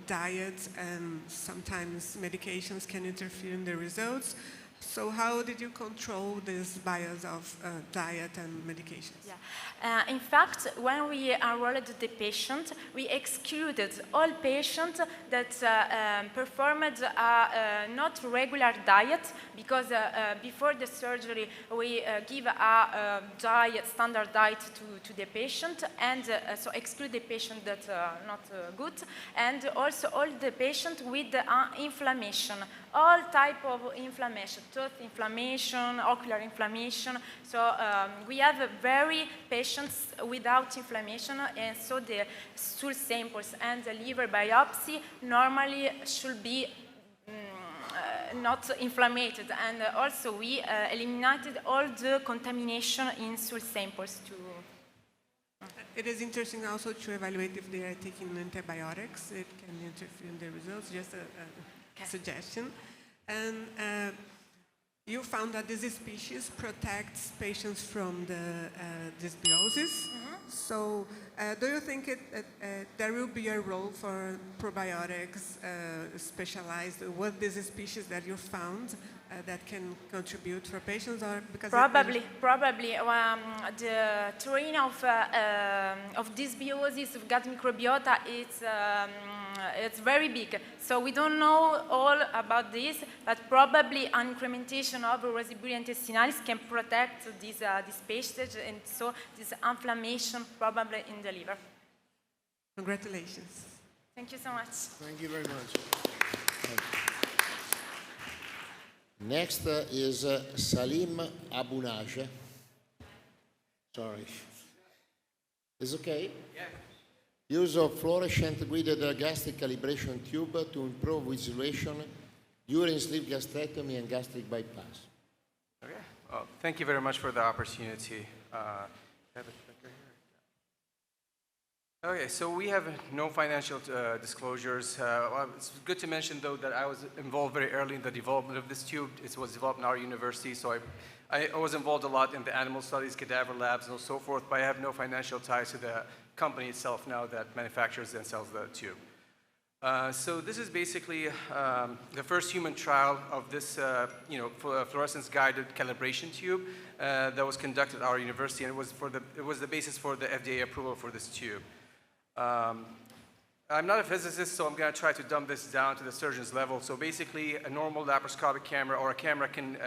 diet and sometimes medications can interfere in the results. So how did you control this bias of diet and medications? Yeah. In fact, when we enrolled the patient, we excluded all patients that performed a not regular diet, because before the surgery we give a diet, standard diet to the patient, and so exclude the patient that are not good, and also all the patients with inflammation, all type of inflammation, tooth inflammation, ocular inflammation. So we have very patients without inflammation, and so the stool samples and the liver biopsy normally should be not inflamed. And also we eliminated all the contamination in stool samples too. It is interesting also to evaluate if they are taking antibiotics. It can interfere in the results, just a suggestion. And you found that this species protects patients from the dysbiosis. So do you think there will be a role for probiotics specialized with this species that you found that can contribute for patients, or because probably the terrain of dysbiosis of gut microbiota it's very big, so we don't know all about this, but probably an incrementation of Roseburia intestinalis can protect this passage, and so this inflammation probably in the liver. Congratulations. Thank you so much. Thank you very much. Next is Salim Abunaj. Sorry. Is okay? Yeah. Use of fluorescent guided gastric calibration tube to improve visualization during sleeve gastrectomy and gastric bypass. Okay. Well, thank you very much for the opportunity. Okay, so we have no financial disclosures. It's good to mention, though, that I was involved very early in the development of this tube. It was developed in our university, so I was involved a lot in the animal studies, cadaver labs, and so forth, but I have no financial ties to the company itself now that manufactures and sells the tube. So this is basically the first human trial of this fluorescence-guided calibration tube that was conducted at our university, and it was the basis for the FDA approval for this tube. I'm not a physicist, so I'm going to try to dumb this down to the surgeon's level. So basically, a normal laparoscopic camera or a camera can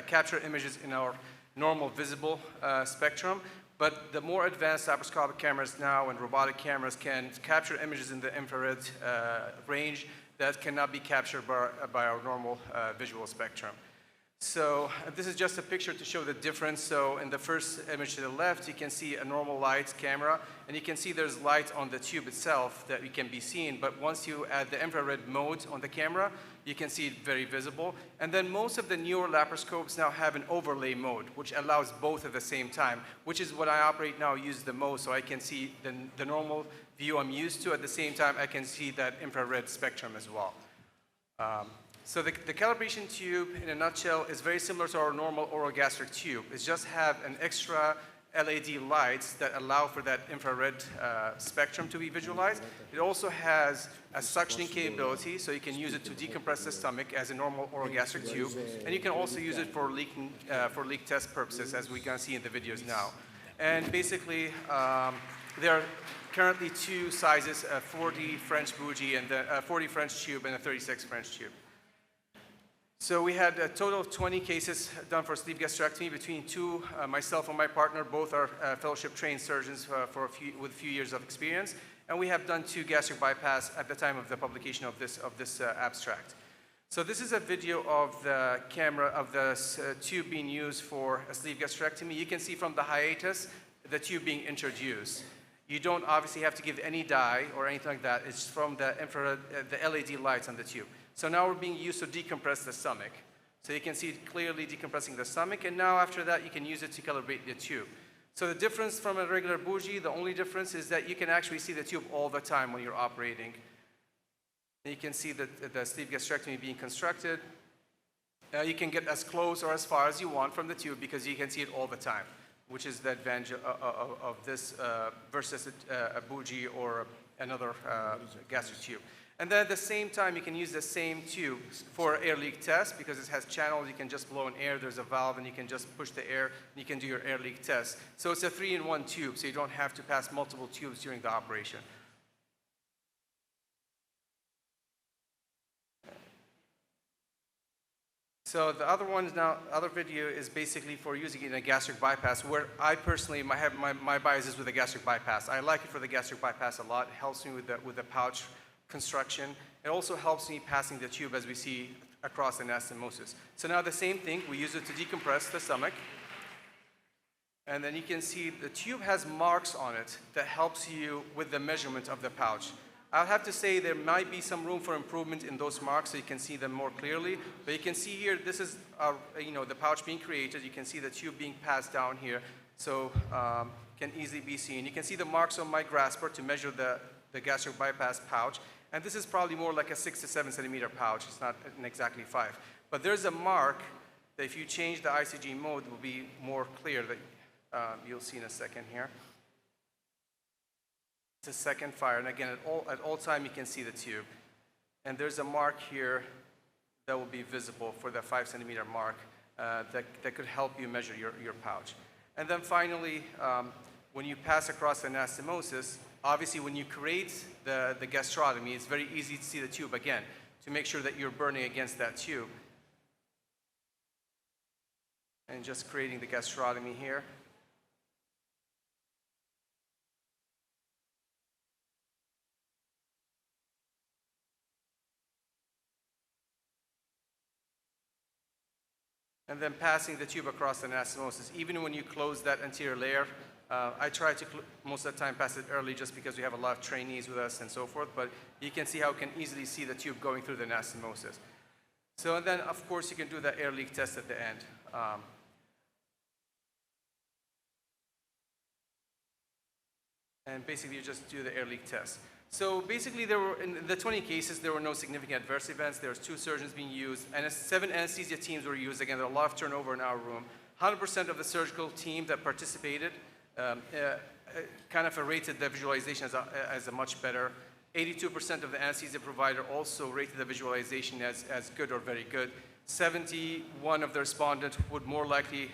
capture images in our normal visible spectrum, but the more advanced laparoscopic cameras now and robotic cameras can capture images in the infrared range that cannot be captured by our normal visual spectrum. So this is just a picture to show the difference. So in the first image to the left, you can see a normal light camera, and you can see there's light on the tube itself that can be seen. But once you add the infrared mode on the camera, you can see it very visible. And then most of the newer laparoscopes now have an overlay mode, which allows both at the same time, which is what I operate now, use the most, so I can see the normal view I'm used to. At the same time, I can see that infrared spectrum as well. So the calibration tube, in a nutshell, is very similar to our normal oral gastric tube. It just have an extra LED lights that allow for that infrared spectrum to be visualized. It also has a suctioning capability, so you can use it to decompress the stomach as a normal oral gastric tube, and you can also use it for leak test purposes, as we're going to see in the videos now. And basically, there are currently two sizes: a 40 French bougie and a 40 French tube and a 36 French tube. So we had a total of 20 cases done for sleeve gastrectomy between two, myself and my partner. Both are fellowship-trained surgeons with a few years of experience. And we have done 2 gastric bypass at the time of the publication of this abstract. So this is a video of the camera of the tube being used for a sleeve gastrectomy. You can see from the hiatus the tube being introduced. You don't obviously have to give any dye or anything like that. It's from the infrared, the LED lights on the tube. So now we're being used to decompress the stomach. So you can see it clearly decompressing the stomach, and now after that you can use it to calibrate the tube. So the difference from a regular bougie, the only difference is that you can actually see the tube all the time when you're operating. And you can see the sleeve gastrectomy being constructed. You can get as close or as far as you want from the tube because you can see it all the time, which is the advantage of this versus a bougie or another gastric tube. And then at the same time, you can use the same tube for air leak test because it has channels. You can just blow in air. There's a valve, and you can just push the air, and you can do your air leak test. So it's a 3-in-1 tube, so you don't have to pass multiple tubes during the operation. So the other video is basically for using it in a gastric bypass, where I personally, my bias is with the gastric bypass. I like it for the gastric bypass a lot. It helps me with the pouch construction. It also helps me passing the tube as we see across the anastomosis. So now the same thing, we use it to decompress the stomach. And then you can see the tube has marks on it that helps you with the measurement of the pouch. I'll have to say there might be some room for improvement in those marks so you can see them more clearly. But you can see here, this is the pouch being created. You can see the tube being passed down here, so can easily be seen. You can see the marks on my grasper to measure the gastric bypass pouch. And this is probably more like a 6 to 7 centimeter pouch. It's not exactly 5. But there's a mark that if you change the ICG mode, it will be more clear that you'll see in a second here. It's a second fire. And again, at all time, you can see the tube. And there's a mark here that will be visible for the 5 centimeter mark that could help you measure your pouch. And then finally, when you pass across the anastomosis, obviously, when you create the gastrotomy, it's very easy to see the tube again to make sure that you're burning against that tube. And just creating the gastrotomy here. And then passing the tube across the anastomosis. Even when you close that anterior layer, I try to, most of the time, pass it early just because we have a lot of trainees with us and so forth, but you can see how you can easily see the tube going through the anastomosis. So, and then, of course, you can do the air leak test at the end. And basically, you just do the air leak test. So basically, in the 20 cases, there were no significant adverse events. There was 2 surgeons being used, and 7 anesthesia teams were used. Again, there was a lot of turnover in our room. 100% of the surgical team that participated kind of rated the visualization as a much better. 82% of the anesthesia provider also rated the visualization as good or very good. 71 of the respondents would more likely,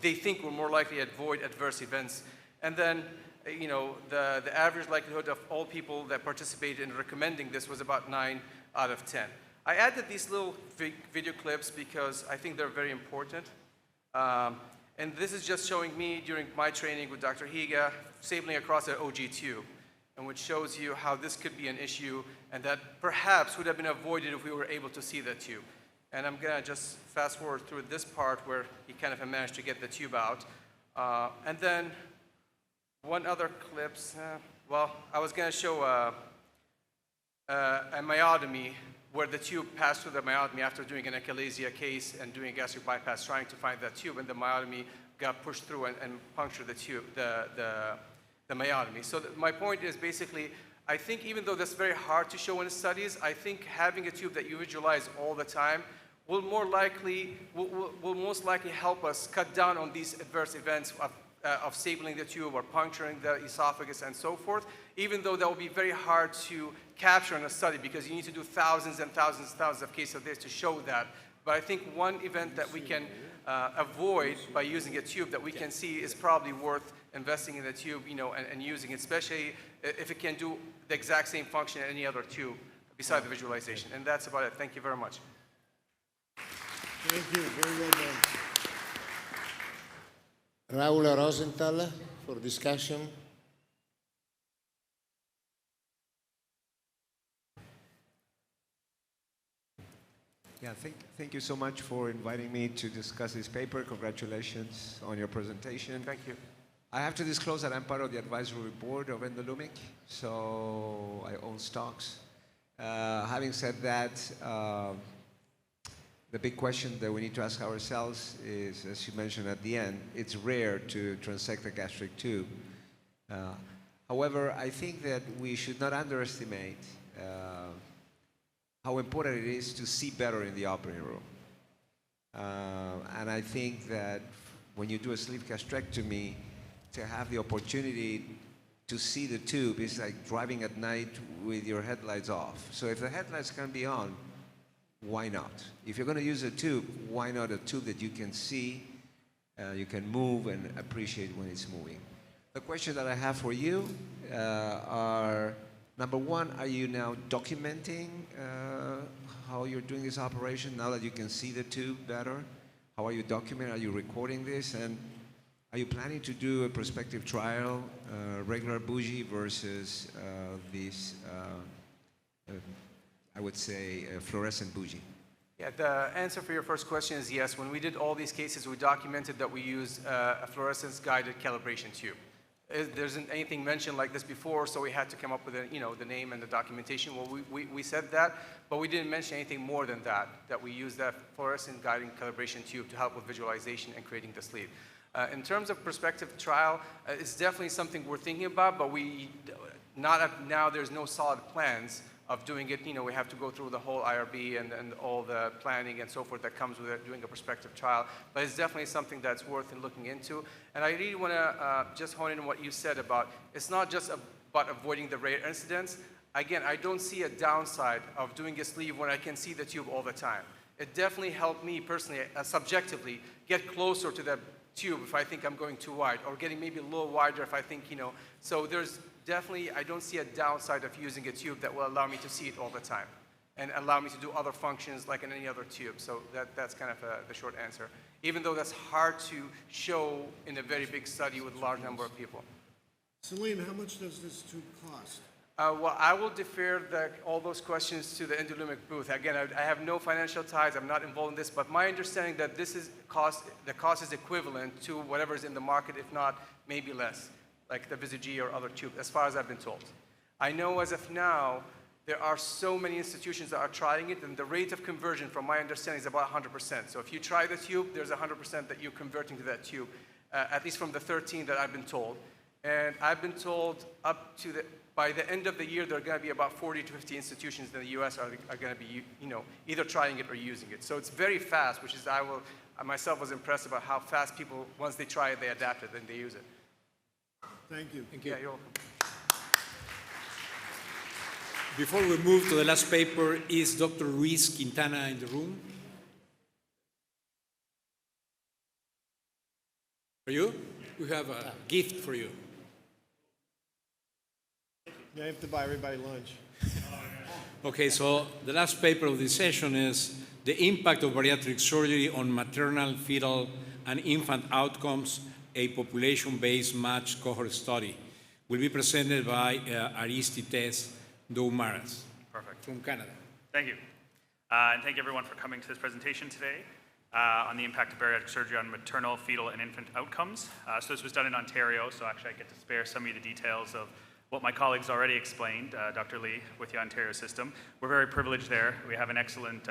they think will more likely avoid adverse events. And then, the average likelihood of all people that participated in recommending this was about 9 out of 10. I added these little video clips because I think they're very important. And this is just showing me during my training with Dr. Higa, stapling across an OG tube, and which shows you how this could be an issue and that perhaps would have been avoided if we were able to see the tube. And I'm going to just fast forward through this part where he kind of managed to get the tube out. And then one other clip, I was going to show a myotomy where the tube passed through the myotomy after doing an achalasia case and doing a gastric bypass, trying to find that tube, and the myotomy got pushed through and punctured the tube, the myotomy. So my point is basically, I think even though that's very hard to show in studies, I think having a tube that you visualize all the time will most likely help us cut down on these adverse events of stapling the tube or puncturing the esophagus and so forth, even though that will be very hard to capture in a study because you need to do thousands and thousands and thousands of cases of this to show that. But I think one event that we can avoid by using a tube that we can see is probably worth investing in the tube, and using it, especially if it can do the exact same function in any other tube besides the visualization. And that's about it. Thank you very much. Thank you. Very well done. Raul Rosenthal for discussion. Yeah, thank you so much for inviting me to discuss this paper. Congratulations on your presentation. Thank you. I have to disclose that I'm part of the advisory board of Endolumic, so I own stocks. Having said that, the big question that we need to ask ourselves is, as you mentioned at the end, it's rare to transect a gastric tube. However, I think that we should not underestimate how important it is to see better in the operating room. And I think that when you do a sleeve gastrectomy, to have the opportunity to see the tube is like driving at night with your headlights off. So if the headlights can be on, why not? If you're going to use a tube, why not a tube that you can see, you can move and appreciate when it's moving? The question that I have for you are, number one, are you now documenting how you're doing this operation now that you can see the tube better? How are you documenting? Are you recording this? And are you planning to do a prospective trial, regular bougie versus this, I would say, fluorescent bougie? Yeah, the answer for your first question is yes. When we did all these cases, we documented that we used a fluorescence-guided calibration tube. There isn't anything mentioned like this before, so we had to come up with the name and the documentation. Well, we said that, but we didn't mention anything more than that we used that fluorescent guiding calibration tube to help with visualization and creating the sleeve. In terms of prospective trial, it's definitely something we're thinking about, but now there's no solid plans of doing it. We have to go through the whole IRB and all the planning and so forth that comes with it, doing a prospective trial. But it's definitely something that's worth looking into. And I really want to just hone in on what you said about, it's not just about avoiding the rare incidents. Again, I don't see a downside of doing a sleeve when I can see the tube all the time. It definitely helped me personally, subjectively, get closer to the tube if I think I'm going too wide, or getting maybe a little wider if I think, so there's definitely, I don't see a downside of using a tube that will allow me to see it all the time and allow me to do other functions like in any other tube. So that's kind of the short answer, even though that's hard to show in a very big study with a large number of people. Salim, how much does this tube cost? Well, I will defer all those questions to the Endolumic booth. Again, I have no financial ties. I'm not involved in this, but my understanding that the cost is equivalent to whatever is in the market, if not maybe less, like the Visage or other tube, as far as I've been told. I know as of now, there are so many institutions that are trying it, and the rate of conversion, from my understanding, is about 100%. So if you try the tube, there's 100% that you're converting to that tube, at least from the 13 that I've been told. And I've been told by the end of the year, there are going to be about 40 to 50 institutions in the U.S. are going to be, either trying it or using it. So it's very fast, which is I myself was impressed about how fast people, once they try it, they adapt it and they use it. Thank you. Thank you. Yeah, you're welcome. Before we move to the last paper, is Dr. Ruiz Quintana in the room? For you? We have a gift for you. Yeah, I have to buy everybody lunch. Okay, so the last paper of this session is the impact of bariatric surgery on maternal, fetal, and infant outcomes, a population-based matched cohort study. Will be presented by Aristides Doumaras. Perfect. From Canada. Thank you. And thank you everyone for coming to this presentation today on the impact of bariatric surgery on maternal, fetal, and infant outcomes. So this was done in Ontario, so actually I get to spare some of the details of what my colleagues already explained, Dr. Lee, with the Ontario system. We're very privileged there. We have an excellent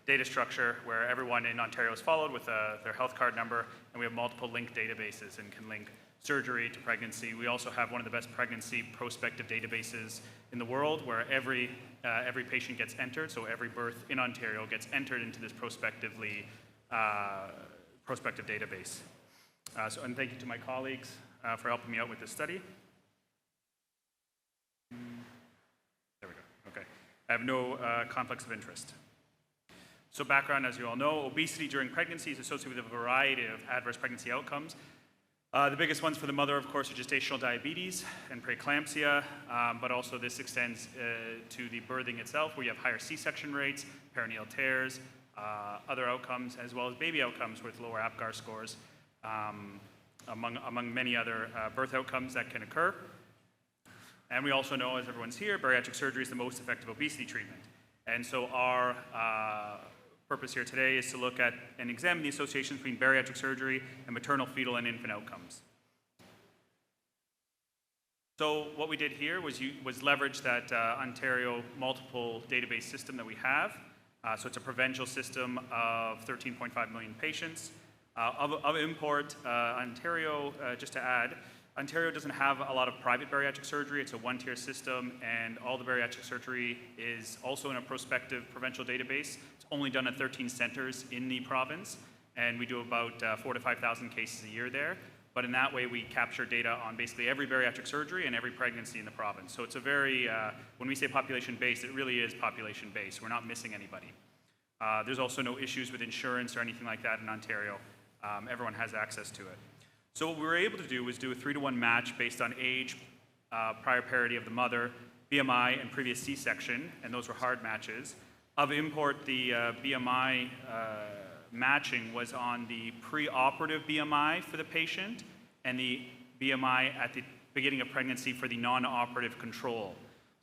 data structure where everyone in Ontario is followed with their health card number, and we have multiple linked databases and can link surgery to pregnancy. We also have one of the best pregnancy prospective databases in the world, where every patient gets entered, so every birth in Ontario gets entered into this prospective database. And thank you to my colleagues for helping me out with this study. There we go, okay. I have no conflicts of interest. So background, as you all know, obesity during pregnancy is associated with a variety of adverse pregnancy outcomes. The biggest ones for the mother, of course, are gestational diabetes and preeclampsia, but also this extends to the birthing itself, where you have higher C-section rates, perineal tears, other outcomes, as well as baby outcomes with lower APGAR scores, among many other birth outcomes that can occur. And we also know, as everyone's here, bariatric surgery is the most effective obesity treatment. And so our purpose here today is to look at and examine the association between bariatric surgery and maternal, fetal, and infant outcomes. So what we did here was leverage that Ontario multiple database system that we have. So it's a provincial system of 13.5 million patients. Of import, Ontario, just to add, Ontario doesn't have a lot of private bariatric surgery. It's a one-tier system, and all the bariatric surgery is also in a prospective provincial database. It's only done at 13 centers in the province, and we do about 4,000 to 5,000 cases a year there. But in that way, we capture data on basically every bariatric surgery and every pregnancy in the province. So it's a very, when we say population-based, it really is population-based. We're not missing anybody. There's also no issues with insurance or anything like that in Ontario. Everyone has access to it. So what we were able to do was do a 3-to-1 match based on age, prior parity of the mother, BMI, and previous C-section, and those were hard matches. Of import, the BMI matching was on the preoperative BMI for the patient and the BMI at the beginning of pregnancy for the non-operative control.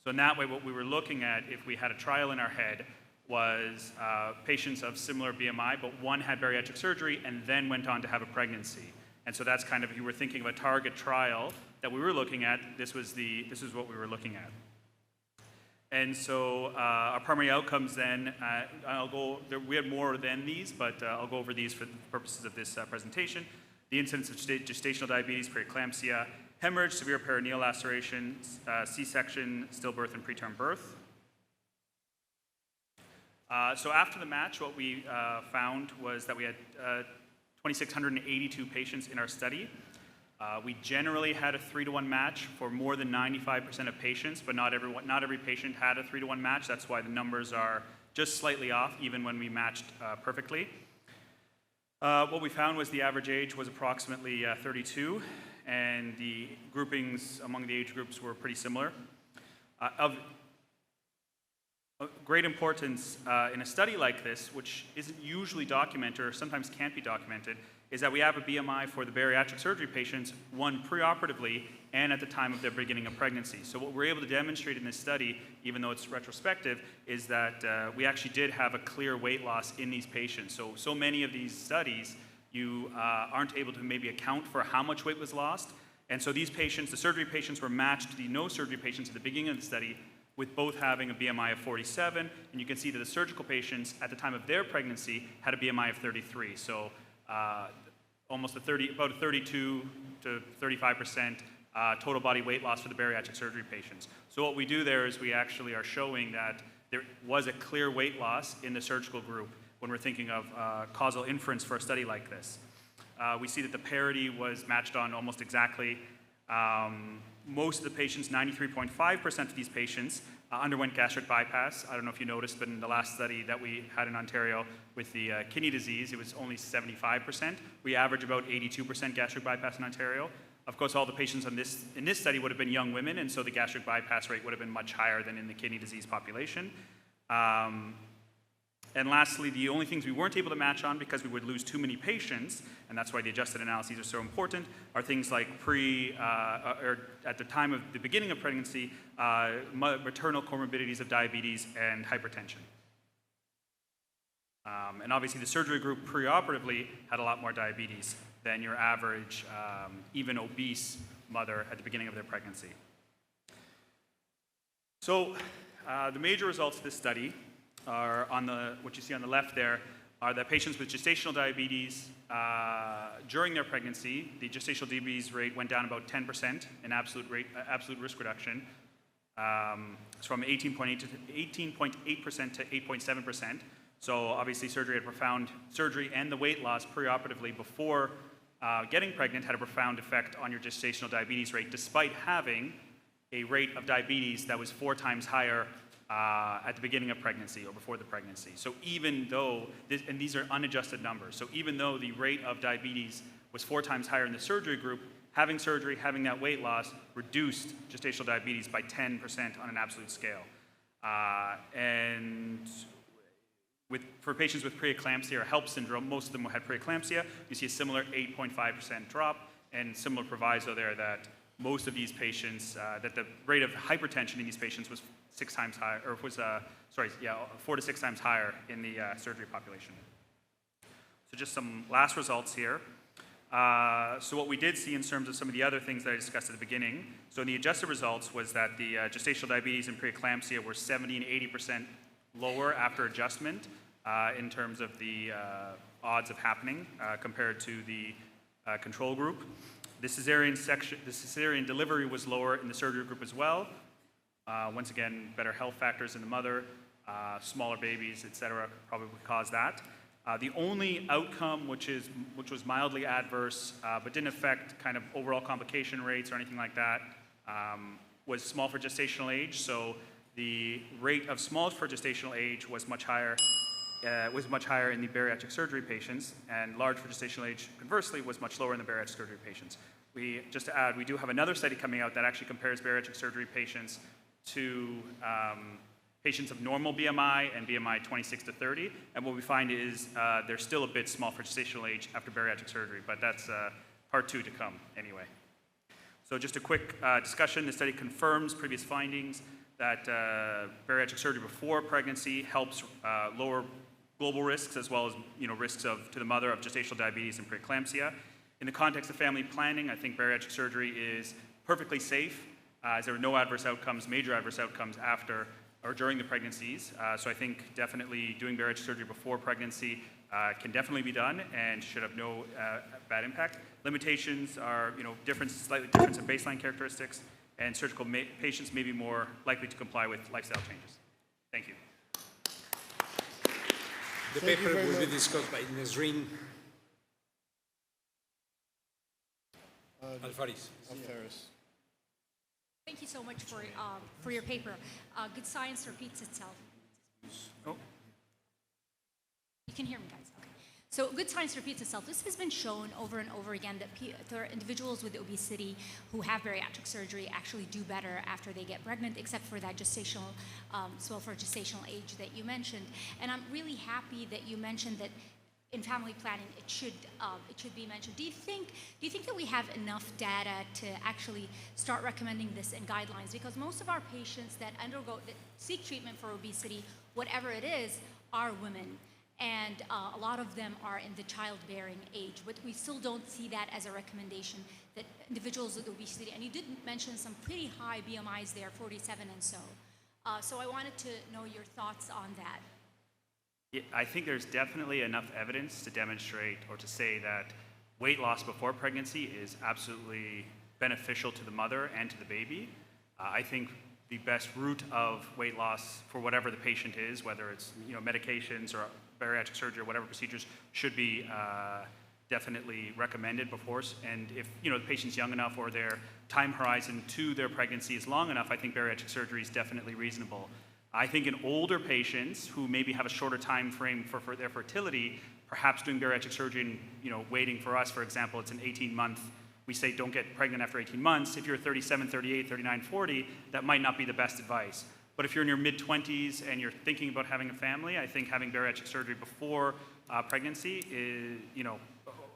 So in that way, what we were looking at, if we had a trial in our head, was patients of similar BMI, but one had bariatric surgery and then went on to have a pregnancy. And so that's kind of, if you were thinking of a target trial that we were looking at, this is what we were looking at. And so our primary outcomes then, we had more than these, but I'll go over these for the purposes of this presentation. The incidence of gestational diabetes, preeclampsia, hemorrhage, severe perineal laceration, C-section, stillbirth, and preterm birth. So after the match, what we found was that we had 2,682 patients in our study. We generally had a 3-to-1 match for more than 95% of patients, but not every patient had a 3-to-1 match. That's why the numbers are just slightly off, even when we matched perfectly. What we found was the average age was approximately 32, and the groupings among the age groups were pretty similar. Of great importance in a study like this, which isn't usually documented or sometimes can't be documented, is that we have a BMI for the bariatric surgery patients, one preoperatively and at the time of their beginning of pregnancy. So what we're able to demonstrate in this study, even though it's retrospective, is that we actually did have a clear weight loss in these patients. So many of these studies, you aren't able to maybe account for how much weight was lost. And so these patients, the surgery patients, were matched to the no surgery patients at the beginning of the study, with both having a BMI of 47, and you can see that the surgical patients at the time of their pregnancy had a BMI of 33. So almost about a 32 to 35% total body weight loss for the bariatric surgery patients. So what we do there is we actually are showing that there was a clear weight loss in the surgical group when we're thinking of causal inference for a study like this. We see that the parity was matched on almost exactly. Most of the patients, 93.5% of these patients, underwent gastric bypass. I don't know if you noticed, but in the last study that we had in Ontario with the kidney disease, it was only 75%. We average about 82% gastric bypass in Ontario. Of course, all the patients in this study would have been young women, and so the gastric bypass rate would have been much higher than in the kidney disease population. And lastly, the only things we weren't able to match on because we would lose too many patients, and that's why the adjusted analyses are so important, are things like or at the time of the beginning of pregnancy, maternal comorbidities of diabetes and hypertension. And obviously the surgery group preoperatively had a lot more diabetes than your average, even obese mother at the beginning of their pregnancy. So the major results of this study are on what you see on the left there, are that patients with gestational diabetes, during their pregnancy, the gestational diabetes rate went down about 10% in absolute risk reduction. It's from 18.8% to 8.7%. So obviously surgery and the weight loss preoperatively before getting pregnant had a profound effect on your gestational diabetes rate, despite having a rate of diabetes that was 4 times higher at the beginning of pregnancy or before the pregnancy. So even though, and these are unadjusted numbers, so even though the rate of diabetes was 4 times higher in the surgery group, having surgery, having that weight loss, reduced gestational diabetes by 10% on an absolute scale. And for patients with preeclampsia or HELP syndrome, most of them had preeclampsia, you see a similar 8.5% drop, and similar proviso there that most of these patients, that the rate of hypertension in these patients was 6 times higher, or was, 4 to 6 times higher in the surgery population. So just some last results here. So what we did see in terms of some of the other things that I discussed at the beginning, so in the adjusted results was that the gestational diabetes and preeclampsia were 70 and 80% lower after adjustment in terms of the odds of happening compared to the control group. The cesarean delivery was lower in the surgery group as well. Once again, better health factors in the mother, smaller babies, etc., probably caused that. The only outcome which was mildly adverse but didn't affect kind of overall complication rates or anything like that was small for gestational age. So the rate of small for gestational age was much higher in the bariatric surgery patients, and large for gestational age, conversely, was much lower in the bariatric surgery patients. Just to add, we do have another study coming out that actually compares bariatric surgery patients to patients of normal BMI and BMI 26 to 30, and what we find is they're still a bit small for gestational age after bariatric surgery, but that's part 2 to come anyway. So just a quick discussion. The study confirms previous findings that bariatric surgery before pregnancy helps lower global risks as well as risks to the mother of gestational diabetes and preeclampsia. In the context of family planning, I think bariatric surgery is perfectly safe as there were no adverse outcomes, major adverse outcomes after or during the pregnancies. So I think definitely doing bariatric surgery before pregnancy can definitely be done and should have no bad impact. Limitations are slightly different in baseline characteristics, and surgical patients may be more likely to comply with lifestyle changes. Thank you. The paper will be discussed by Nesreen Alfaris. Thank you so much for your paper. Good science repeats itself. Oh. You can hear me, guys. Okay. So good science repeats itself. This has been shown over and over again that there are individuals with obesity who have bariatric surgery actually do better after they get pregnant, except for that gestational, for gestational age that you mentioned. And I'm really happy that you mentioned that in family planning it should be mentioned. Do you think that we have enough data to actually start recommending this in guidelines? Because most of our patients that seek treatment for obesity, whatever it is, are women. And a lot of them are in the childbearing age, but we still don't see that as a recommendation that individuals with obesity, and you did mention some pretty high BMIs there, 47 and so. So I wanted to know your thoughts on that. Yeah, I think there's definitely enough evidence to demonstrate or to say that weight loss before pregnancy is absolutely beneficial to the mother and to the baby. I think the best route of weight loss for whatever the patient is, whether it's medications or bariatric surgery or whatever procedures, should be definitely recommended before. And if the patient's young enough or their time horizon to their pregnancy is long enough, I think bariatric surgery is definitely reasonable. I think in older patients who maybe have a shorter time frame for their fertility, perhaps doing bariatric surgery and waiting for us, for example, it's an 18-month. We say don't get pregnant after 18 months. If you're 37, 38, 39, 40, that might not be the best advice. But if you're in your mid-20s and you're thinking about having a family, I think having bariatric surgery before pregnancy is,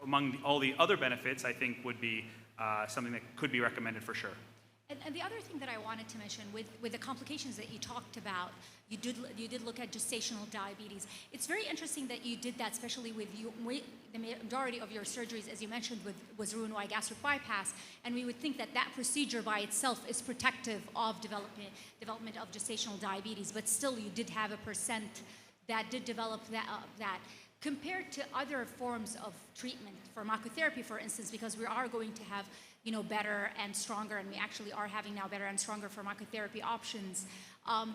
among all the other benefits, I think would be something that could be recommended for sure. And the other thing that I wanted to mention with the complications that you talked about, you did look at gestational diabetes. It's very interesting that you did that, especially with the majority of your surgeries, as you mentioned, was Roux-en-Y gastric bypass, and we would think that that procedure by itself is protective of development of gestational diabetes, but still you did have a percent that did develop that. compared to other forms of treatment, pharmacotherapy, for instance, because we are going to have, better and stronger, and we actually are having now better and stronger pharmacotherapy options.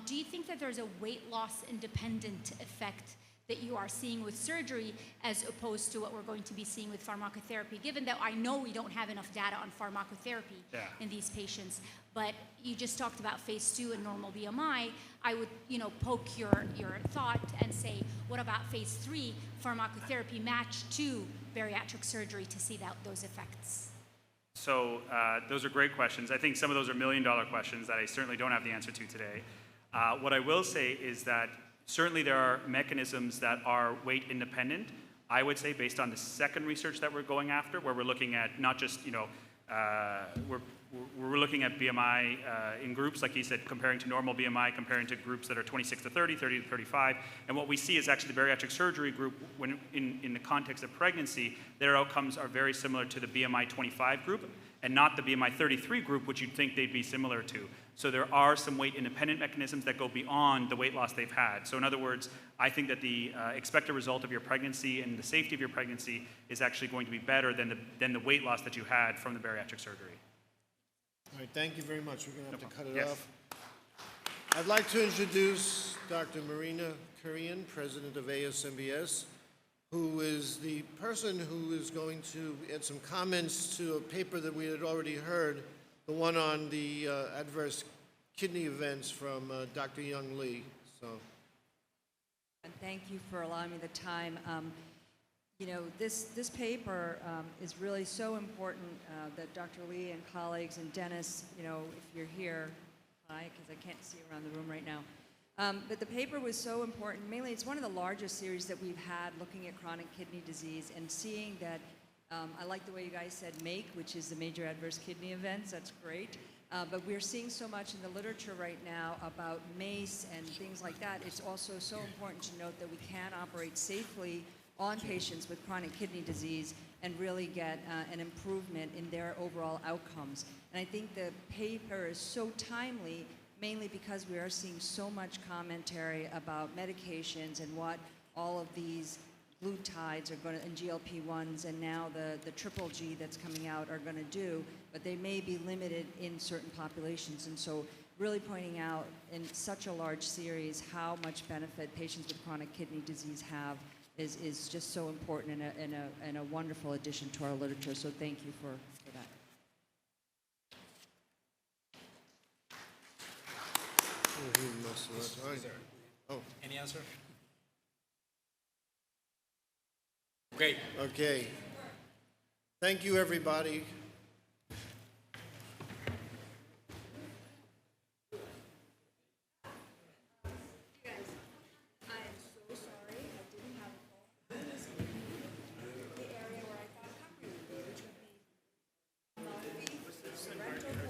Do you think that there's a weight loss independent effect that you are seeing with surgery as opposed to what we're going to be seeing with pharmacotherapy, given that I know we don't have enough data on pharmacotherapy in these patients, but you just talked about phase 2 and normal BMI. I would, poke your thought and say, what about phase 3 pharmacotherapy matched to bariatric surgery to see those effects? So those are great questions. I think some of those are million-dollar questions that I certainly don't have the answer to today. What I will say is that certainly there are mechanisms that are weight independent. I would say based on the second research that we're going after, where we're looking at not just, we're looking at BMI in groups, like you said, comparing to normal BMI, comparing to groups that are 26 to 30, 30 to 35. And what we see is actually the bariatric surgery group, when in the context of pregnancy, their outcomes are very similar to the BMI 25 group and not the BMI 33 group, which you'd think they'd be similar to. So there are some weight-independent mechanisms that go beyond the weight loss they've had. So in other words, I think that the expected result of your pregnancy and the safety of your pregnancy is actually going to be better than the weight loss that you had from the bariatric surgery. All right, thank you very much. We're going to have to cut it off. I'd like to introduce Dr. Marina Kurian, president of ASMBS, who is the person who is going to add some comments to a paper that we had already heard, the one on the adverse kidney events from Dr. Young Lee. And thank you for allowing me the time. This paper is really so important that Dr. Lee and colleagues and Dennis, if you're here, hi, because I can't see around the room right now. But the paper was so important. Mainly, it's one of the largest series that we've had looking at chronic kidney disease and seeing that, I like the way you guys said MAKE, which is the major adverse kidney events. That's great. But we're seeing so much in the literature right now about MACE and things like that. It's also so important to note that we can operate safely on patients with chronic kidney disease and really get an improvement in their overall outcomes. And I think the paper is so timely, mainly because we are seeing so much commentary about medications and what all of these glutides are going to, and GLP-1s, and now the triple G that's coming out are going to do, but they may be limited in certain populations. And so really pointing out in such a large series how much benefit patients with chronic kidney disease have is just so important and a wonderful addition to our literature. So thank you for that. Any answer? Okay. Okay. Thank you, everybody. Sorry, I didn't have a phone. The area where I thought Capri would be, which would be Sorrento,